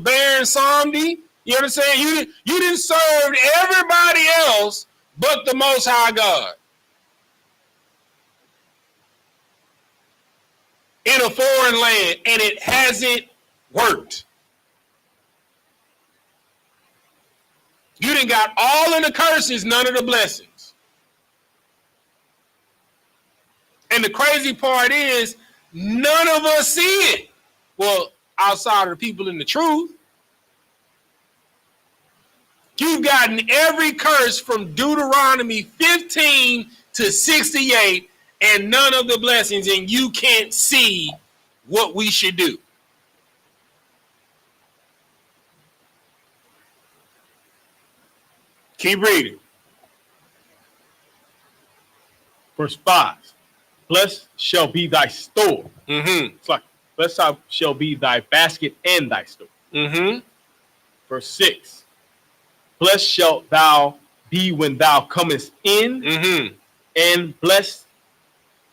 Baron Samdi. You understand? You didn't serve everybody else but the Most High God in a foreign land, and it hasn't worked. You done got all of the curses, none of the blessings. And the crazy part is, none of us see it. Well, outside of the people in the truth. You've gotten every curse from Deuteronomy 15 to 68 and none of the blessings, and you can't see what we should do. Keep reading. Verse 5. Blessed shall be thy store. It's like, blessed shall be thy basket and thy store. Verse 6. Blessed shalt thou be when thou comest in, and blessed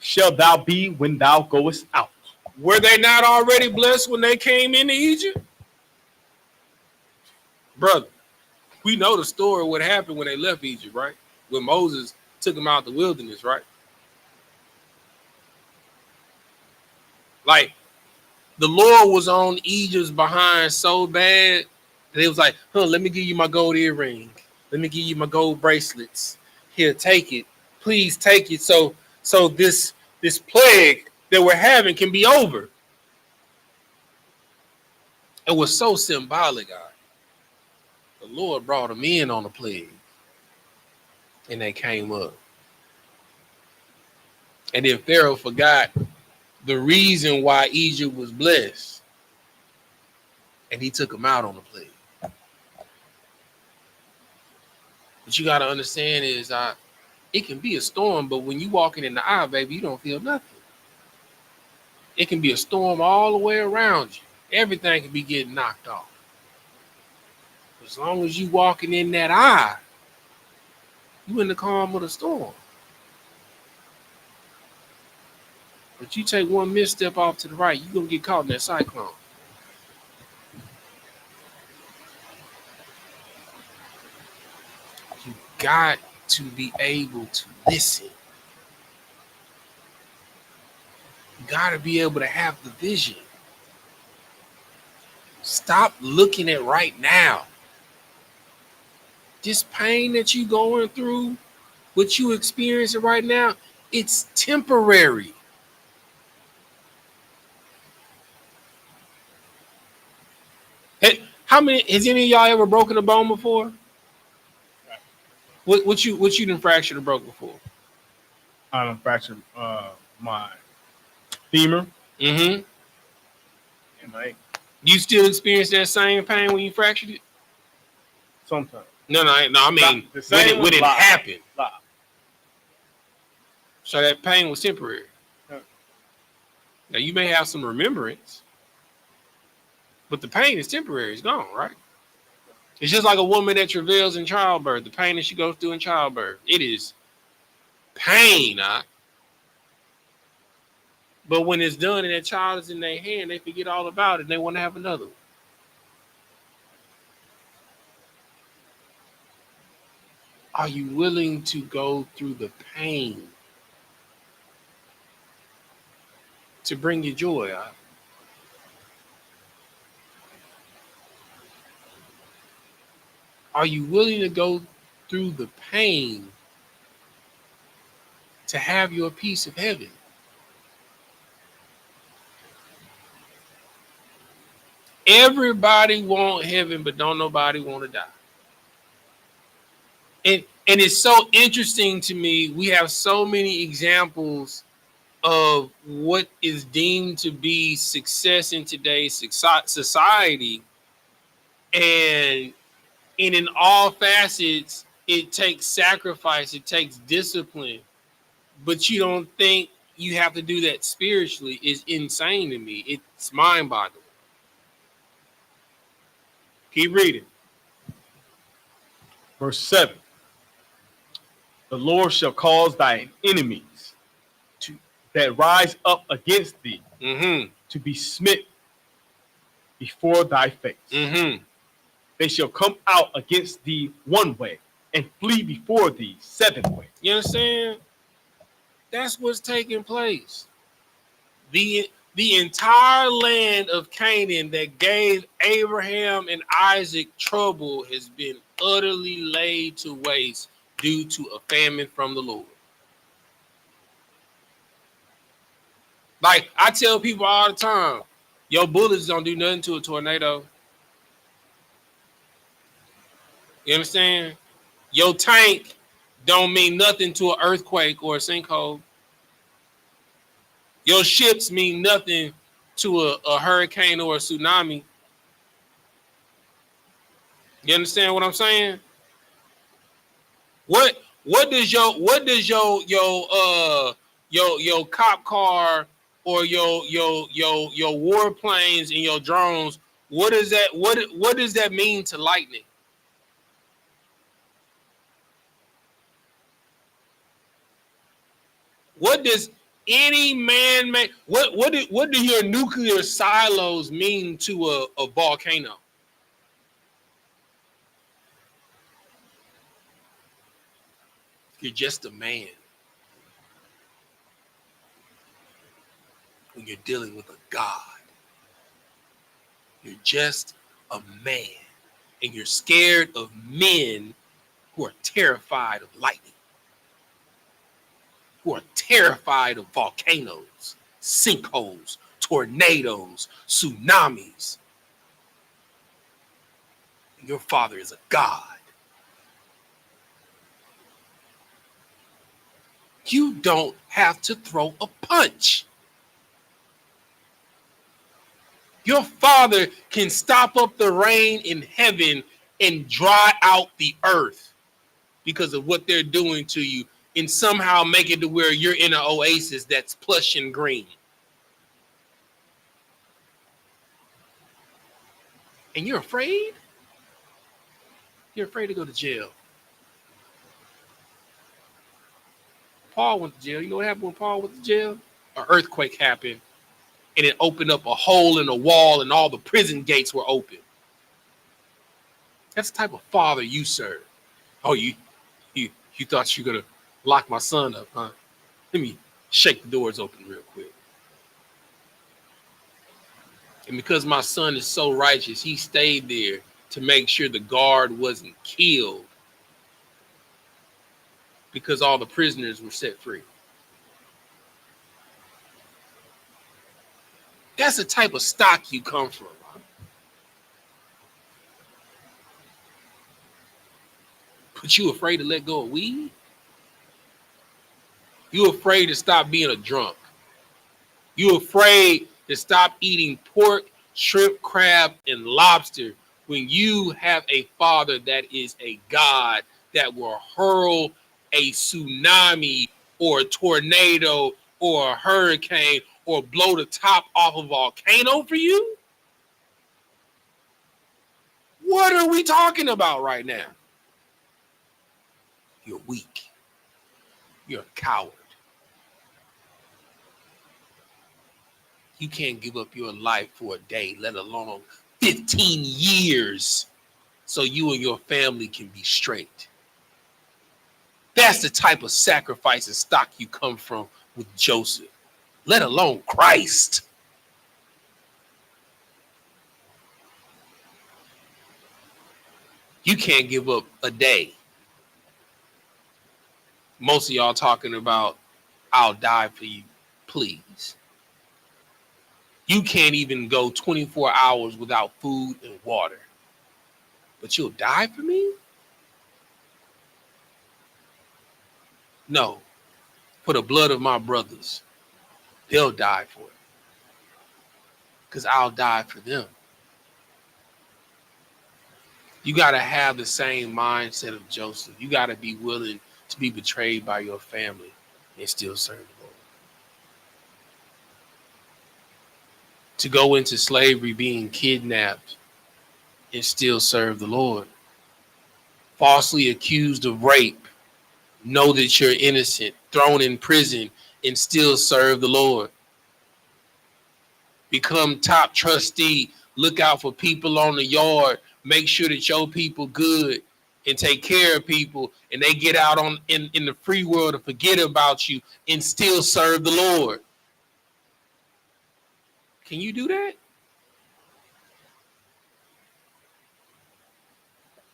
shalt thou be when thou goest out. Were they not already blessed when they came into Egypt? Brother, we know the story of what happened when they left Egypt, right? When Moses took them out the wilderness, right? Like, the Lord was on Egypt's behind so bad that it was like, let me give you my gold earring. Let me give you my gold bracelets. Here, take it. Please take it so this plague that we're having can be over. It was so symbolic, God. The Lord brought them in on the plague. And they came up. And then Pharaoh forgot the reason why Egypt was blessed. And he took them out on the plague. What you got to understand is it can be a storm, but when you walking in the eye, baby, you don't feel nothing. It can be a storm all the way around you. Everything can be getting knocked off. As long as you walking in that eye, you in the calm of the storm. But you take one misstep off to the right, you're going to get caught in that cyclone. You got to be able to listen. You got to be able to have the vision. Stop looking at right now. This pain that you going through, what you experiencing right now, it's temporary. Hey, has any of y'all ever broken a bone before? What you done fractured or broke before? I done fractured my femur. Mm-hmm. And my ankle. You still experience that same pain when you fractured it? Sometimes. No, I mean, when it happened. Live. So that pain was temporary. Yeah. Now, you may have some remembrance, but the pain is temporary. It's gone, right? It's just like a woman that travails in childbirth, the pain that she goes through in childbirth. It is pain, but when it's done and that child is in their hand, they forget all about it and they want to have another one. Are you willing to go through the pain to bring you joy out? Are you willing to go through the pain to have your piece of heaven? Everybody want heaven, but don't nobody want to die. And it's so interesting to me. We have so many examples of what is deemed to be success in today's society. And in all facets, it takes sacrifice, it takes discipline. But you don't think you have to do that spiritually. Is insane to me. It's mind-boggling. Keep reading. Verse 7. The Lord shall cause thine enemies that rise up against thee to be smitten before thy face. They shall come out against thee one way and flee before thee 7 ways. You understand? That's what's taking place. The entire land of Canaan that gave Abraham and Isaac trouble has been utterly laid to waste due to a famine from the Lord. Like I tell people all the time, your bullets don't do nothing to a tornado. You understand? Your tank don't mean nothing to an earthquake or a sinkhole. Your ships mean nothing to a hurricane or a tsunami. You understand what I'm saying? What does your cop car or your warplanes and your drones, what does that mean to lightning? What does any man-made what do your nuclear silos mean to a volcano? You're just a man when you're dealing with a God. You're just a man, and you're scared of men who are terrified of lightning, who are terrified of volcanoes, sinkholes, tornadoes, tsunamis. Your father is a God. You don't have to throw a punch. Your father can stop up the rain in heaven and dry out the earth because of what they're doing to you, and somehow make it to where you're in an oasis that's plush and green. And you're afraid? You're afraid to go to jail. Paul went to jail. You know what happened when Paul went to jail? An earthquake happened, and it opened up a hole in the wall, and all the prison gates were open. That's the type of father you serve. Oh, you thought you were gonna lock my son up, huh? Let me shake the doors open real quick. And because my son is so righteous, he stayed there to make sure the guard wasn't killed, because all the prisoners were set free. That's the type of stock you come from. But you afraid to let go of weed? You afraid to stop being a drunk? You afraid to stop eating pork, shrimp, crab, and lobster when you have a father that is a God that will hurl a tsunami or a tornado or a hurricane or blow the top off a volcano for you? What are we talking about right now? You're weak. You're a coward. You can't give up your life for a day, let alone 15 years, so you and your family can be straight. That's the type of sacrifice and stock you come from with Joseph, let alone Christ. You can't give up a day. Most of y'all talking about, I'll die for you, please. You can't even go 24 hours without food and water, but you'll die for me? No, for the blood of my brothers, they'll die for it, because I'll die for them. You got to have the same mindset of Joseph. You got to be willing to be betrayed by your family and still serve the Lord. To go into slavery, being kidnapped, and still serve the Lord. Falsely accused of rape, know that you're innocent. Thrown in prison and still serve the Lord. Become top trustee. Look out for people on the yard. Make sure that your people good and take care of people, and they get out in the free world to forget about you and still serve the Lord. Can you do that?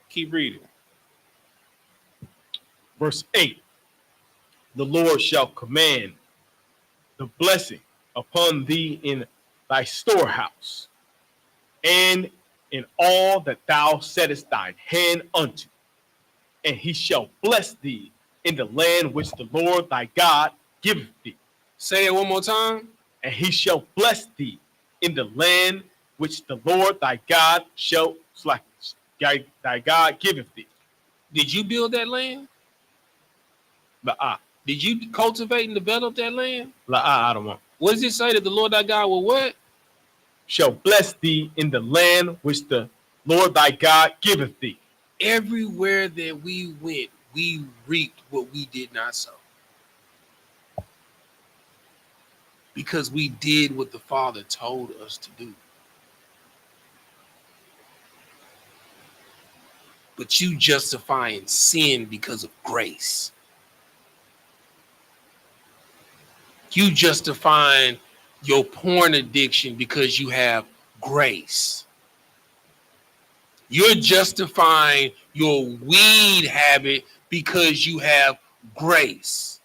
Keep reading. Verse 8. The Lord shall command the blessing upon thee in thy storehouse, and in all that thou settest thine hand unto. And he shall bless thee in the land which the Lord thy God giveth thee. Say it one more time. And he shall bless thee in the land which the Lord thy God shall thy God giveth thee. Did you build that land? La'ah. Did you cultivate and develop that land? La'ah, I don't want. What does it say that the Lord thy God will what? Shall bless thee in the land which the Lord thy God giveth thee. Everywhere that we went, we reaped what we did not sow. Because we did what the Father told us to do. But you justifying sin because of grace. You justifying your porn addiction because you have grace. You're justifying your weed habit because you have grace.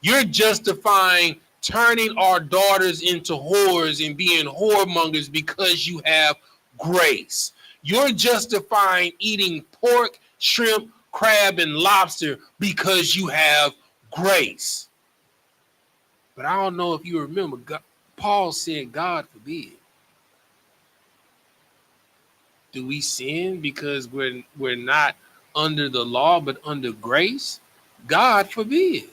You're justifying turning our daughters into whores and being whoremongers because you have grace. You're justifying eating pork, shrimp, crab, and lobster because you have grace. But I don't know if you remember, Paul said, God forbid. Do we sin because we're not under the law but under grace? God forbid.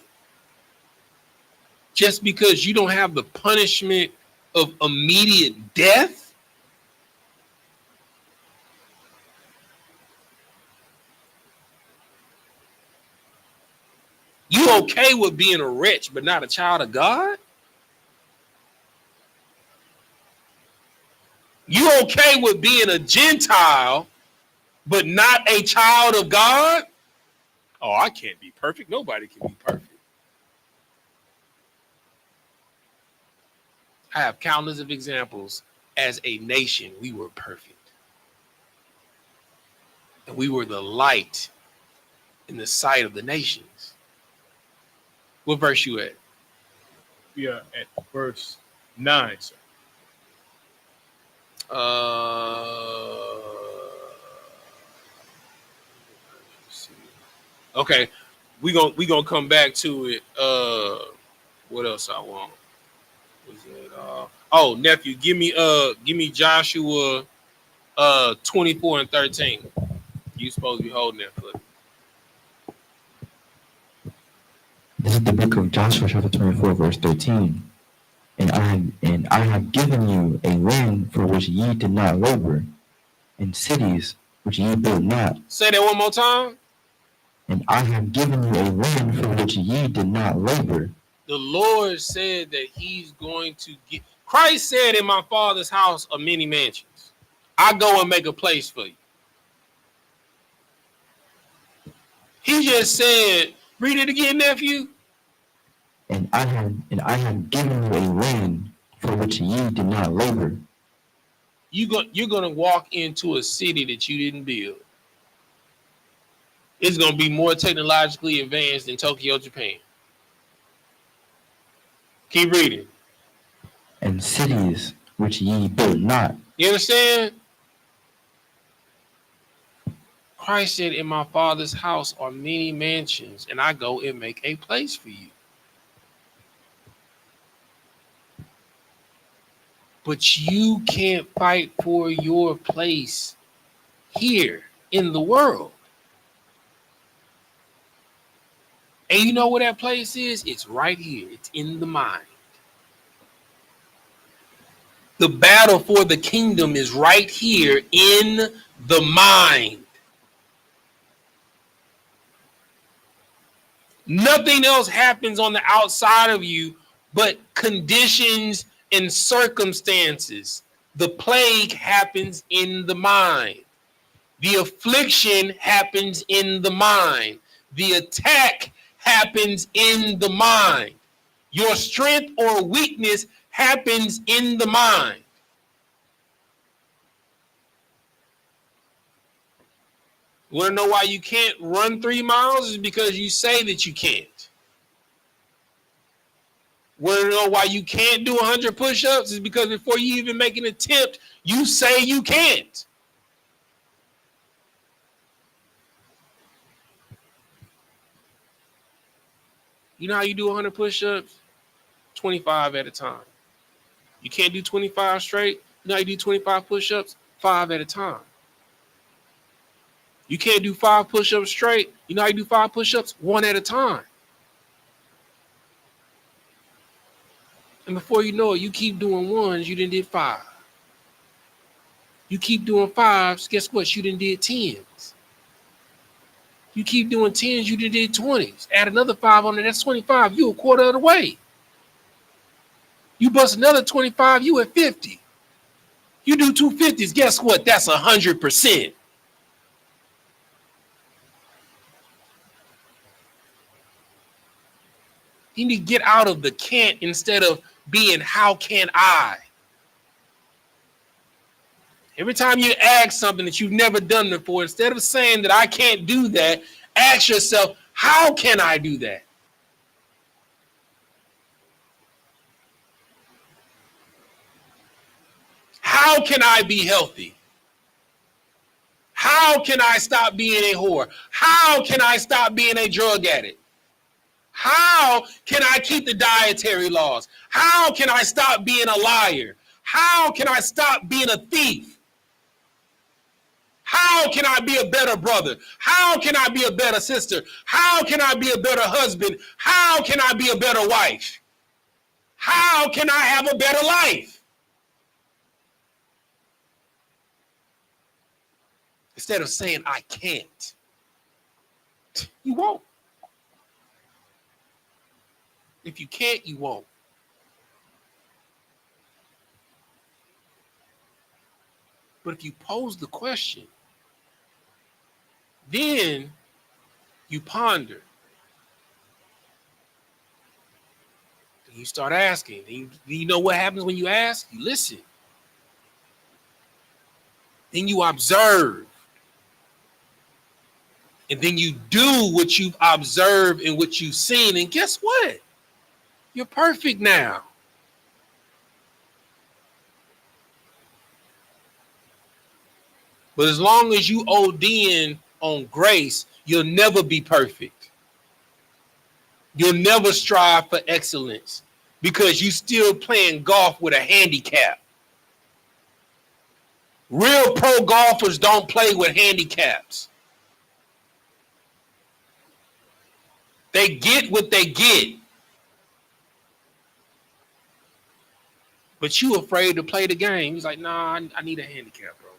Just because you don't have the punishment of immediate death? You okay with being a wretch but not a child of God? You okay with being a Gentile but not a child of God? Oh, I can't be perfect. Nobody can be perfect. I have countless of examples. As a nation, we were perfect. And we were the light in the sight of the nations. What verse you at? We are at verse 9, sir. Okay, we gonna come back to it. What else I want? Was it oh, nephew, give me Joshua 24 and 13. You supposed to be holding that for me. This is the book of Joshua, chapter 24, verse 13. And I have given you a land for which ye did not labor, and cities which ye built not. Say that one more time. And I have given you a land for which ye did not labor. The Lord said that he's going to get. Christ said, in my Father's house are many mansions. I go and make a place for you. He just said, read it again, nephew. And I have given you a land for which ye did not labor. You're going to walk into a city that you didn't build. It's going to be more technologically advanced than Tokyo, Japan. Keep reading. And cities which ye built not. You understand? Christ said, in my Father's house are many mansions, and I go and make a place for you. But you can't fight for your place here in the world. And you know where that place is? It's right here. It's in the mind. The battle for the kingdom is right here in the mind. Nothing else happens on the outside of you but conditions and circumstances. The plague happens in the mind. The affliction happens in the mind. The attack happens in the mind. Your strength or weakness happens in the mind. You want to know why you can't run 3 miles? Is because you say that you can't. Want to know why you can't do 100 push-ups? Is because before you even make an attempt, you say you can't. You know how you do 100 push-ups? 25 at a time. You can't do 25 straight. You know how you do 25 push-ups? 5 at a time. You can't do 5 push-ups straight. You know how you do 5 push-ups? 1 at a time. And before you know it, you keep doing 1s, you done did 5. You keep doing 5s, guess what? You done did 10s. You keep doing 10s, you done did 20s. Add another 5 on there, that's 25. You a quarter of the way. You bust another 25, you at 50. You do 250s, guess what? That's 100%. You need to get out of the can't instead of being how can I. Every time you ask something that you've never done before, instead of saying that I can't do that, ask yourself, how can I do that? How can I be healthy? How can I stop being a whore? How can I stop being a drug addict? How can I keep the dietary laws? How can I stop being a liar? How can I stop being a thief? How can I be a better brother? How can I be a better sister? How can I be a better husband? How can I be a better wife? How can I have a better life? Instead of saying I can't, you won't. If you can't, you won't. But if you pose the question, then you ponder. You start asking. You know what happens when you ask? You listen. Then you observe. And then you do what you've observed and what you've seen. And guess what? You're perfect now. But as long as you ODing on grace, you'll never be perfect. You'll never strive for excellence because you still playing golf with a handicap. Real pro golfers don't play with handicaps. They get what they get. But you afraid to play the game. He's like, nah, I need a handicap, bro.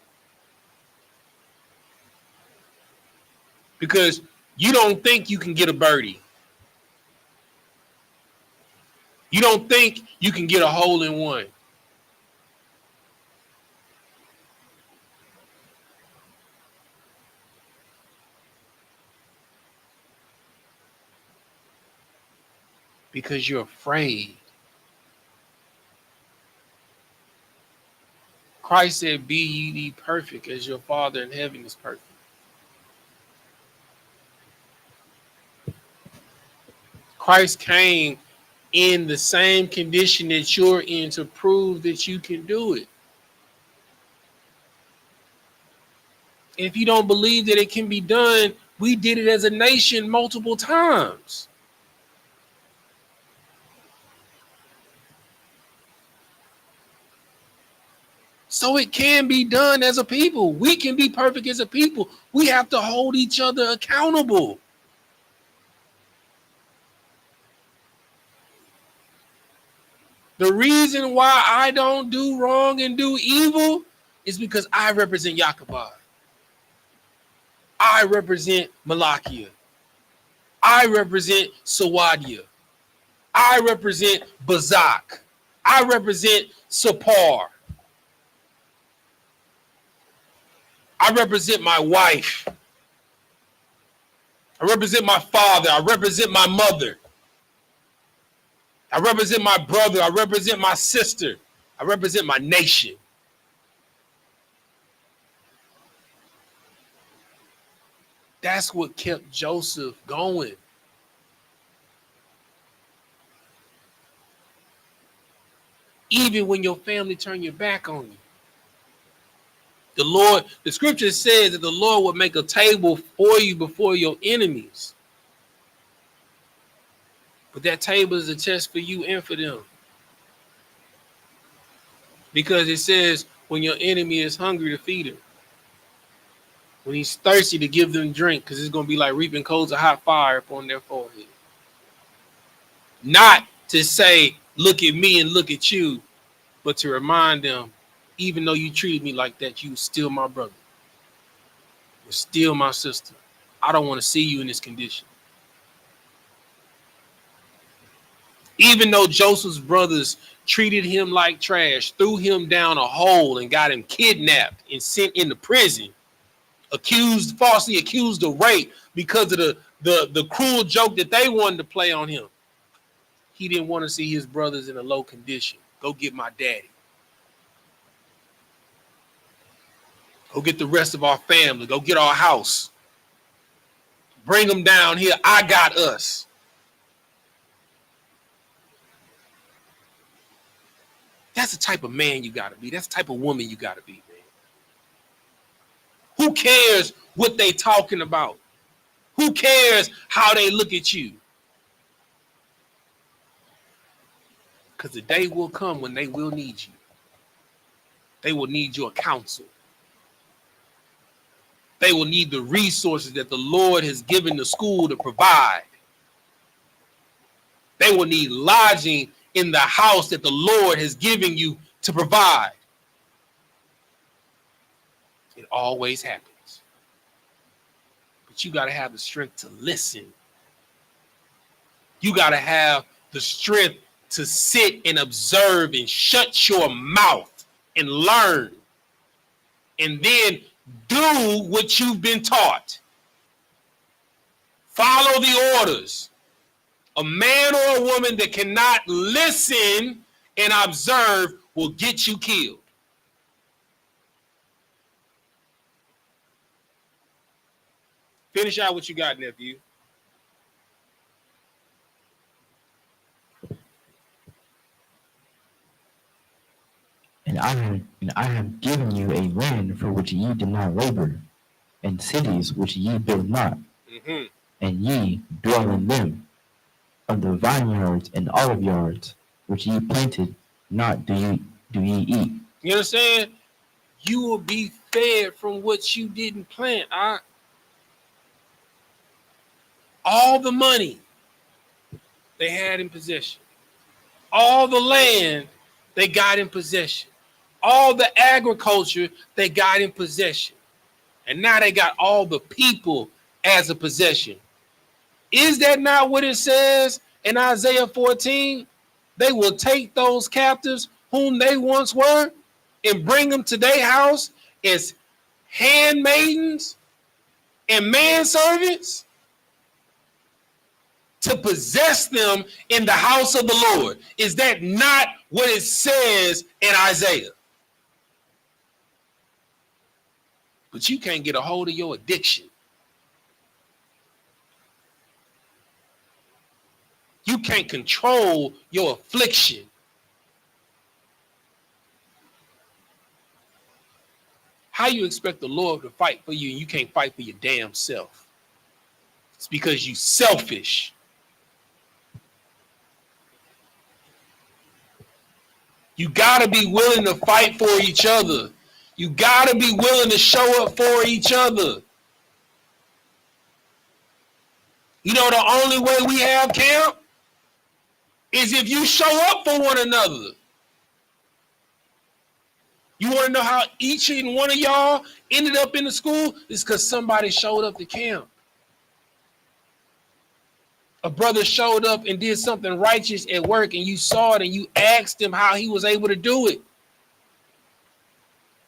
Because you don't think you can get a birdie. You don't think you can get a hole in one. Because you're afraid. Christ said, be ye perfect as your Father in heaven is perfect. Christ came in the same condition that you're in to prove that you can do it. If you don't believe that it can be done, we did it as a nation multiple times. So it can be done as a people. We can be perfect as a people. We have to hold each other accountable. The reason why I don't do wrong and do evil is because I represent Yakubah. I represent Malakia. I represent Sawadia. I represent Bazak. I represent Sapar. I represent my wife. I represent my father. I represent my mother. I represent my brother. I represent my sister. I represent my nation. That's what kept Joseph going. Even when your family turned your back on you. The scripture says that the Lord will make a table for you before your enemies. But that table is a test for you and for them. Because it says when your enemy is hungry to feed him. When he's thirsty to give them drink, because it's going to be like reaping coals of hot fire upon their forehead. Not to say, look at me and look at you, but to remind them, even though you treated me like that, you still my brother. You're still my sister. I don't want to see you in this condition. Even though Joseph's brothers treated him like trash, threw him down a hole and got him kidnapped and sent into prison, falsely accused of rape because of the cruel joke that they wanted to play on him. He didn't want to see his brothers in a low condition. Go get my daddy. Go get the rest of our family. Go get our house. Bring them down here. I got us. That's the type of man you got to be. That's the type of woman you got to be, man. Who cares what they talking about? Who cares how they look at you? Because the day will come when they will need you. They will need your counsel. They will need the resources that the Lord has given the school to provide. They will need lodging in the house that the Lord has given you to provide. It always happens. But you got to have the strength to listen. You got to have the strength to sit and observe and shut your mouth and learn. And then do what you've been taught. Follow the orders. A man or a woman that cannot listen and observe will get you killed. Finish out what you got, nephew. And I have given you a land for which ye did not labor, and cities which ye built not, and ye dwell in them. Of the vineyards and olive yards which ye planted, not do ye eat. You understand? You will be fed from what you didn't plant. All the money they had in possession, all the land they got in possession, all the agriculture they got in possession, and now they got all the people as a possession. Is that not what it says in Isaiah 14? They will take those captives whom they once were and bring them to their house as handmaidens and manservants to possess them in the house of the Lord. Is that not what it says in Isaiah? But you can't get a hold of your addiction. You can't control your affliction. How you expect the Lord to fight for you and you can't fight for your damn self? It's because you selfish. You got to be willing to fight for each other. You got to be willing to show up for each other. You know the only way we have camp? is if you show up for one another. You want to know how each and one of y'all ended up in the school? It's because somebody showed up to camp. A brother showed up and did something righteous at work, and you saw it and you asked him how he was able to do it.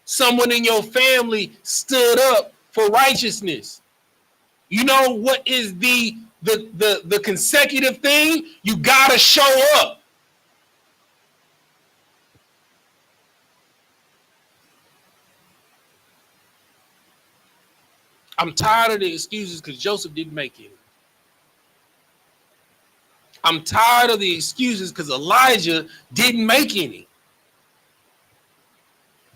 Someone in your family stood up for righteousness. You know what is the consecutive thing? You gotta show up. I'm tired of the excuses because Joseph didn't make it. I'm tired of the excuses because Elijah didn't make any.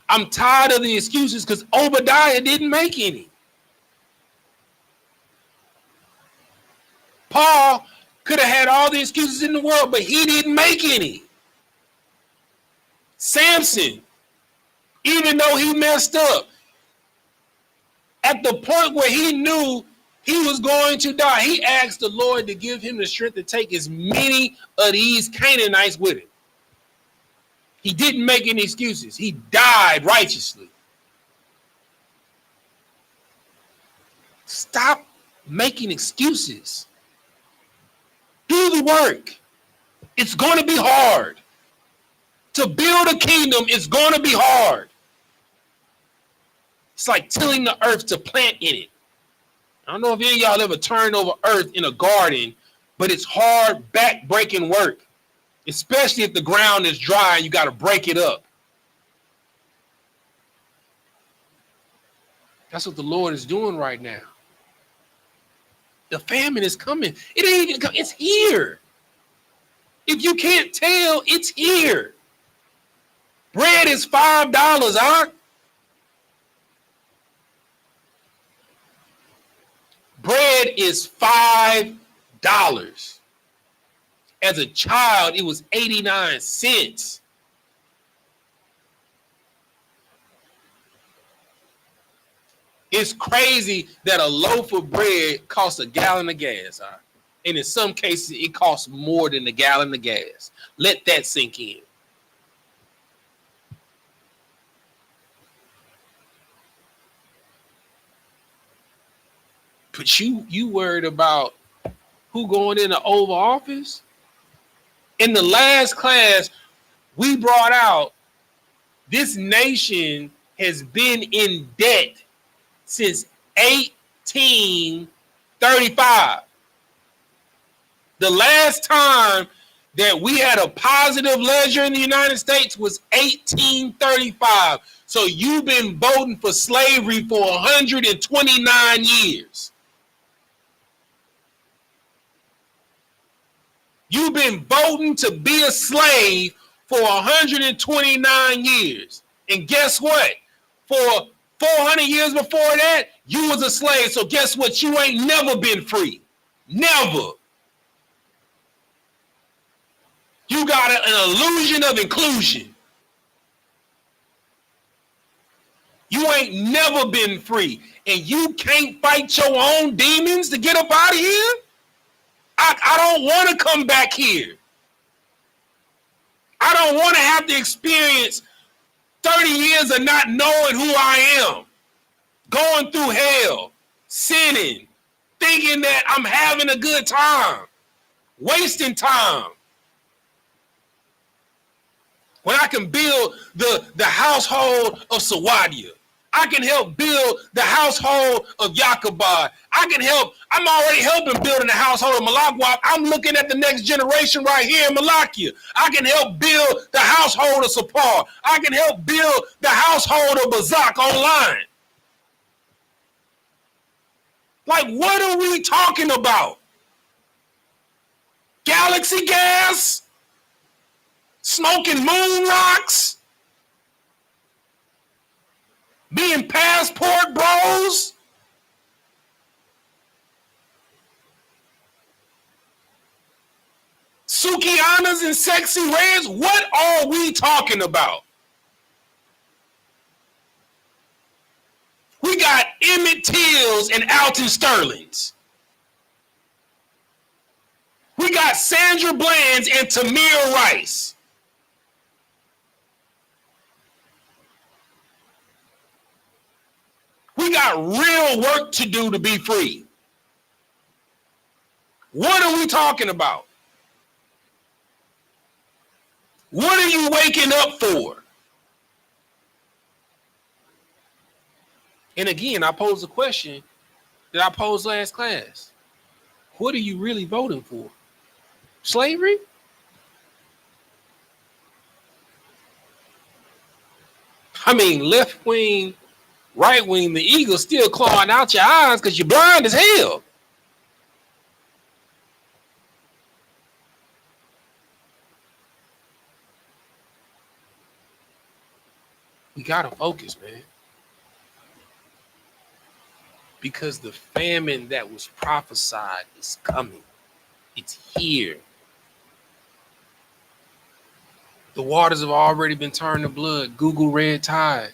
I'm tired of the excuses because Obadiah didn't make any. Paul could have had all the excuses in the world, but he didn't make any. Samson, even though he messed up, at the point where he knew he was going to die, he asked the Lord to give him the strength to take as many of these Canaanites with him. He didn't make any excuses. He died righteously. Stop making excuses. Do the work. It's going to be hard. To build a kingdom, it's going to be hard. It's like tilling the earth to plant in it. I don't know if any of y'all ever turned over earth in a garden, but it's hard, back-breaking work, especially if the ground is dry and you got to break it up. That's what the Lord is doing right now. The famine is coming. It ain't even coming. It's here. If you can't tell, it's here. Bread is $5, huh? Bread is $5. As a child, it was 89 cents. It's crazy that a loaf of bread costs a gallon of gas, huh? And in some cases, it costs more than a gallon of gas. Let that sink in. But you worried about who going in the Oval Office? In the last class, we brought out this nation has been in debt since 1835. The last time that we had a positive ledger in the United States was 1835. So you've been voting for slavery for 129 years. You've been voting to be a slave for 129 years. And guess what? For 400 years before that, you was a slave. So guess what? You ain't never been free. Never. You got an illusion of inclusion. You ain't never been free. And you can't fight your own demons to get up out of here? I don't want to come back here. I don't want to have to experience 30 years of not knowing who I am, going through hell, sinning, thinking that I'm having a good time, wasting time. When I can build the household of Sawadia. I can help build the household of Yaqubad. I'm already helping building the household of Malakwat. I'm looking at the next generation right here in Malakia. I can help build the household of Sapar. I can help build the household of Bazak online. Like, what are we talking about? Galaxy gas? Smoking moon rocks? Being passport bros? Sukianas and sexy reds? What are we talking about? We got Emmett Tills and Alton Sterlings. We We got Sandra Bland's and Tamir Rice. We got real work to do to be free. What are we talking about? What are you waking up for? And again, I pose a question that I posed last class. What are you really voting for? Slavery? I mean, left wing, right wing, the eagle still clawing out your eyes because you're blind as hell. We gotta focus, man. Because the famine that was prophesied is coming. It's here. The waters have already been turned to blood. Google red tide.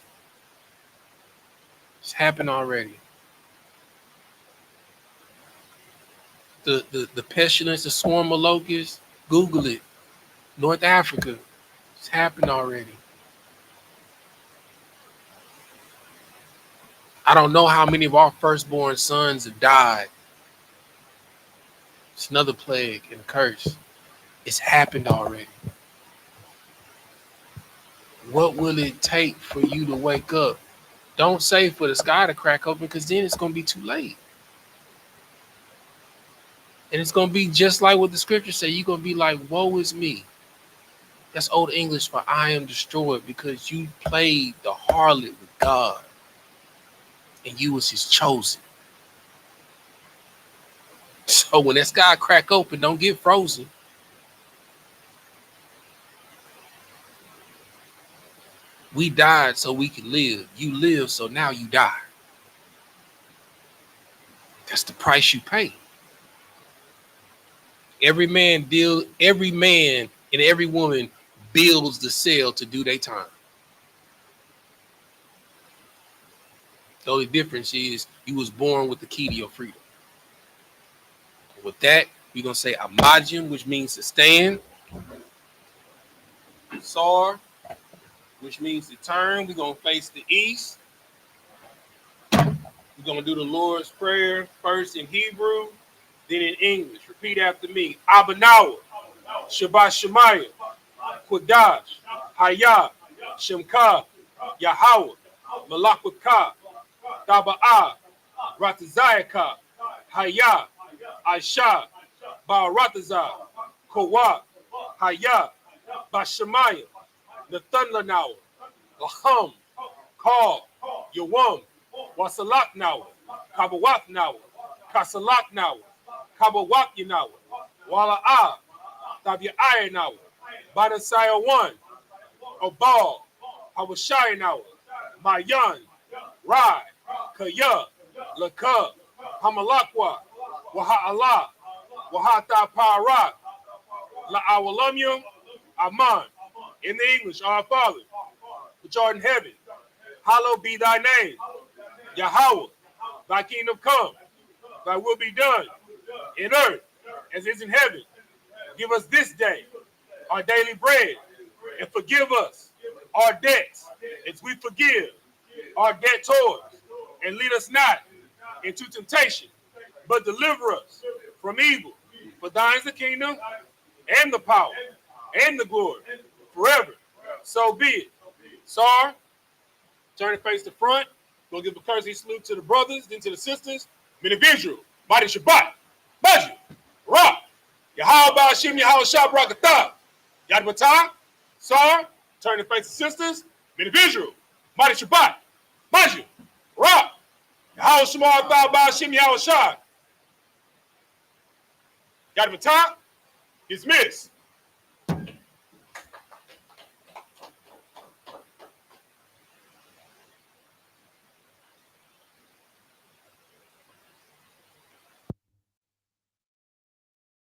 It's happened already. The pestilence, the swarm of locusts, Google it. North Africa. It's happened already. I don't know how many of our firstborn sons have died. It's another plague and a curse. It's happened already. What will it take for you to wake up? Don't say for the sky to crack open, because then it's going to be too late. And it's going to be just like what the scriptures say. You're going to be like, woe is me. That's Old English for I am destroyed, because you played the harlot with God. And you was his chosen. So when that sky crack open, don't get frozen. We died so we could live. You live so now you die. That's the price you pay. Every man and every woman builds the cell to do their time. The only difference is you was born with the key to your freedom. With that, we're going to say Amajim, which means to stand. Sar, which means to turn. We're going to face the east. We're going to do the Lord's Prayer first in Hebrew, then in English. Repeat after me. Abanawa, Shabbat Shemayah, Kodash, Hayah, Shemka, Yahweh, Malakutka, Taba'ah, Ratazayaka, Hayah, Aisha, Ba'aratazah, Kowah, Hayah, Bashemayah, Nathanlanawa, Laham, Kal, Yawam, Wasalak Nawa, Kabawak Nawa, Kasalak Nawa, Kabawak Yanawa, Wala'ah, Tabi'ai Nawa, Badasaya 1, Obal, Hawashai Nawa, Mayan, Rai, Kaya, Laka, Hamalakwa, Waha'Allah, Wahata Parak, La'awalamyum, Aman. In the English, our Father, which art in heaven, hallowed be thy name. Yahweh, thy kingdom come, thy will be done in earth as it is in heaven. Give us this day our daily bread, and forgive us our debts as we forgive our debtors. And lead us not into temptation, but deliver us from evil. For thine is the kingdom, and the power, and the glory, forever. So be it. Sar, turn and face the front. Go give a courtesy salute to the brothers, then to the sisters. Many visual, mighty Shabbat, Baji, Ra, Yahweh Ba'ashim, Yahweh Shab Rakatah, Yad Batah, Sar, turn and face the sisters. Many visual, mighty Shabbat, Baji, Ra, Yahweh Shemar Ba'ashim, Yahweh Shab, Yad Batah, dismiss.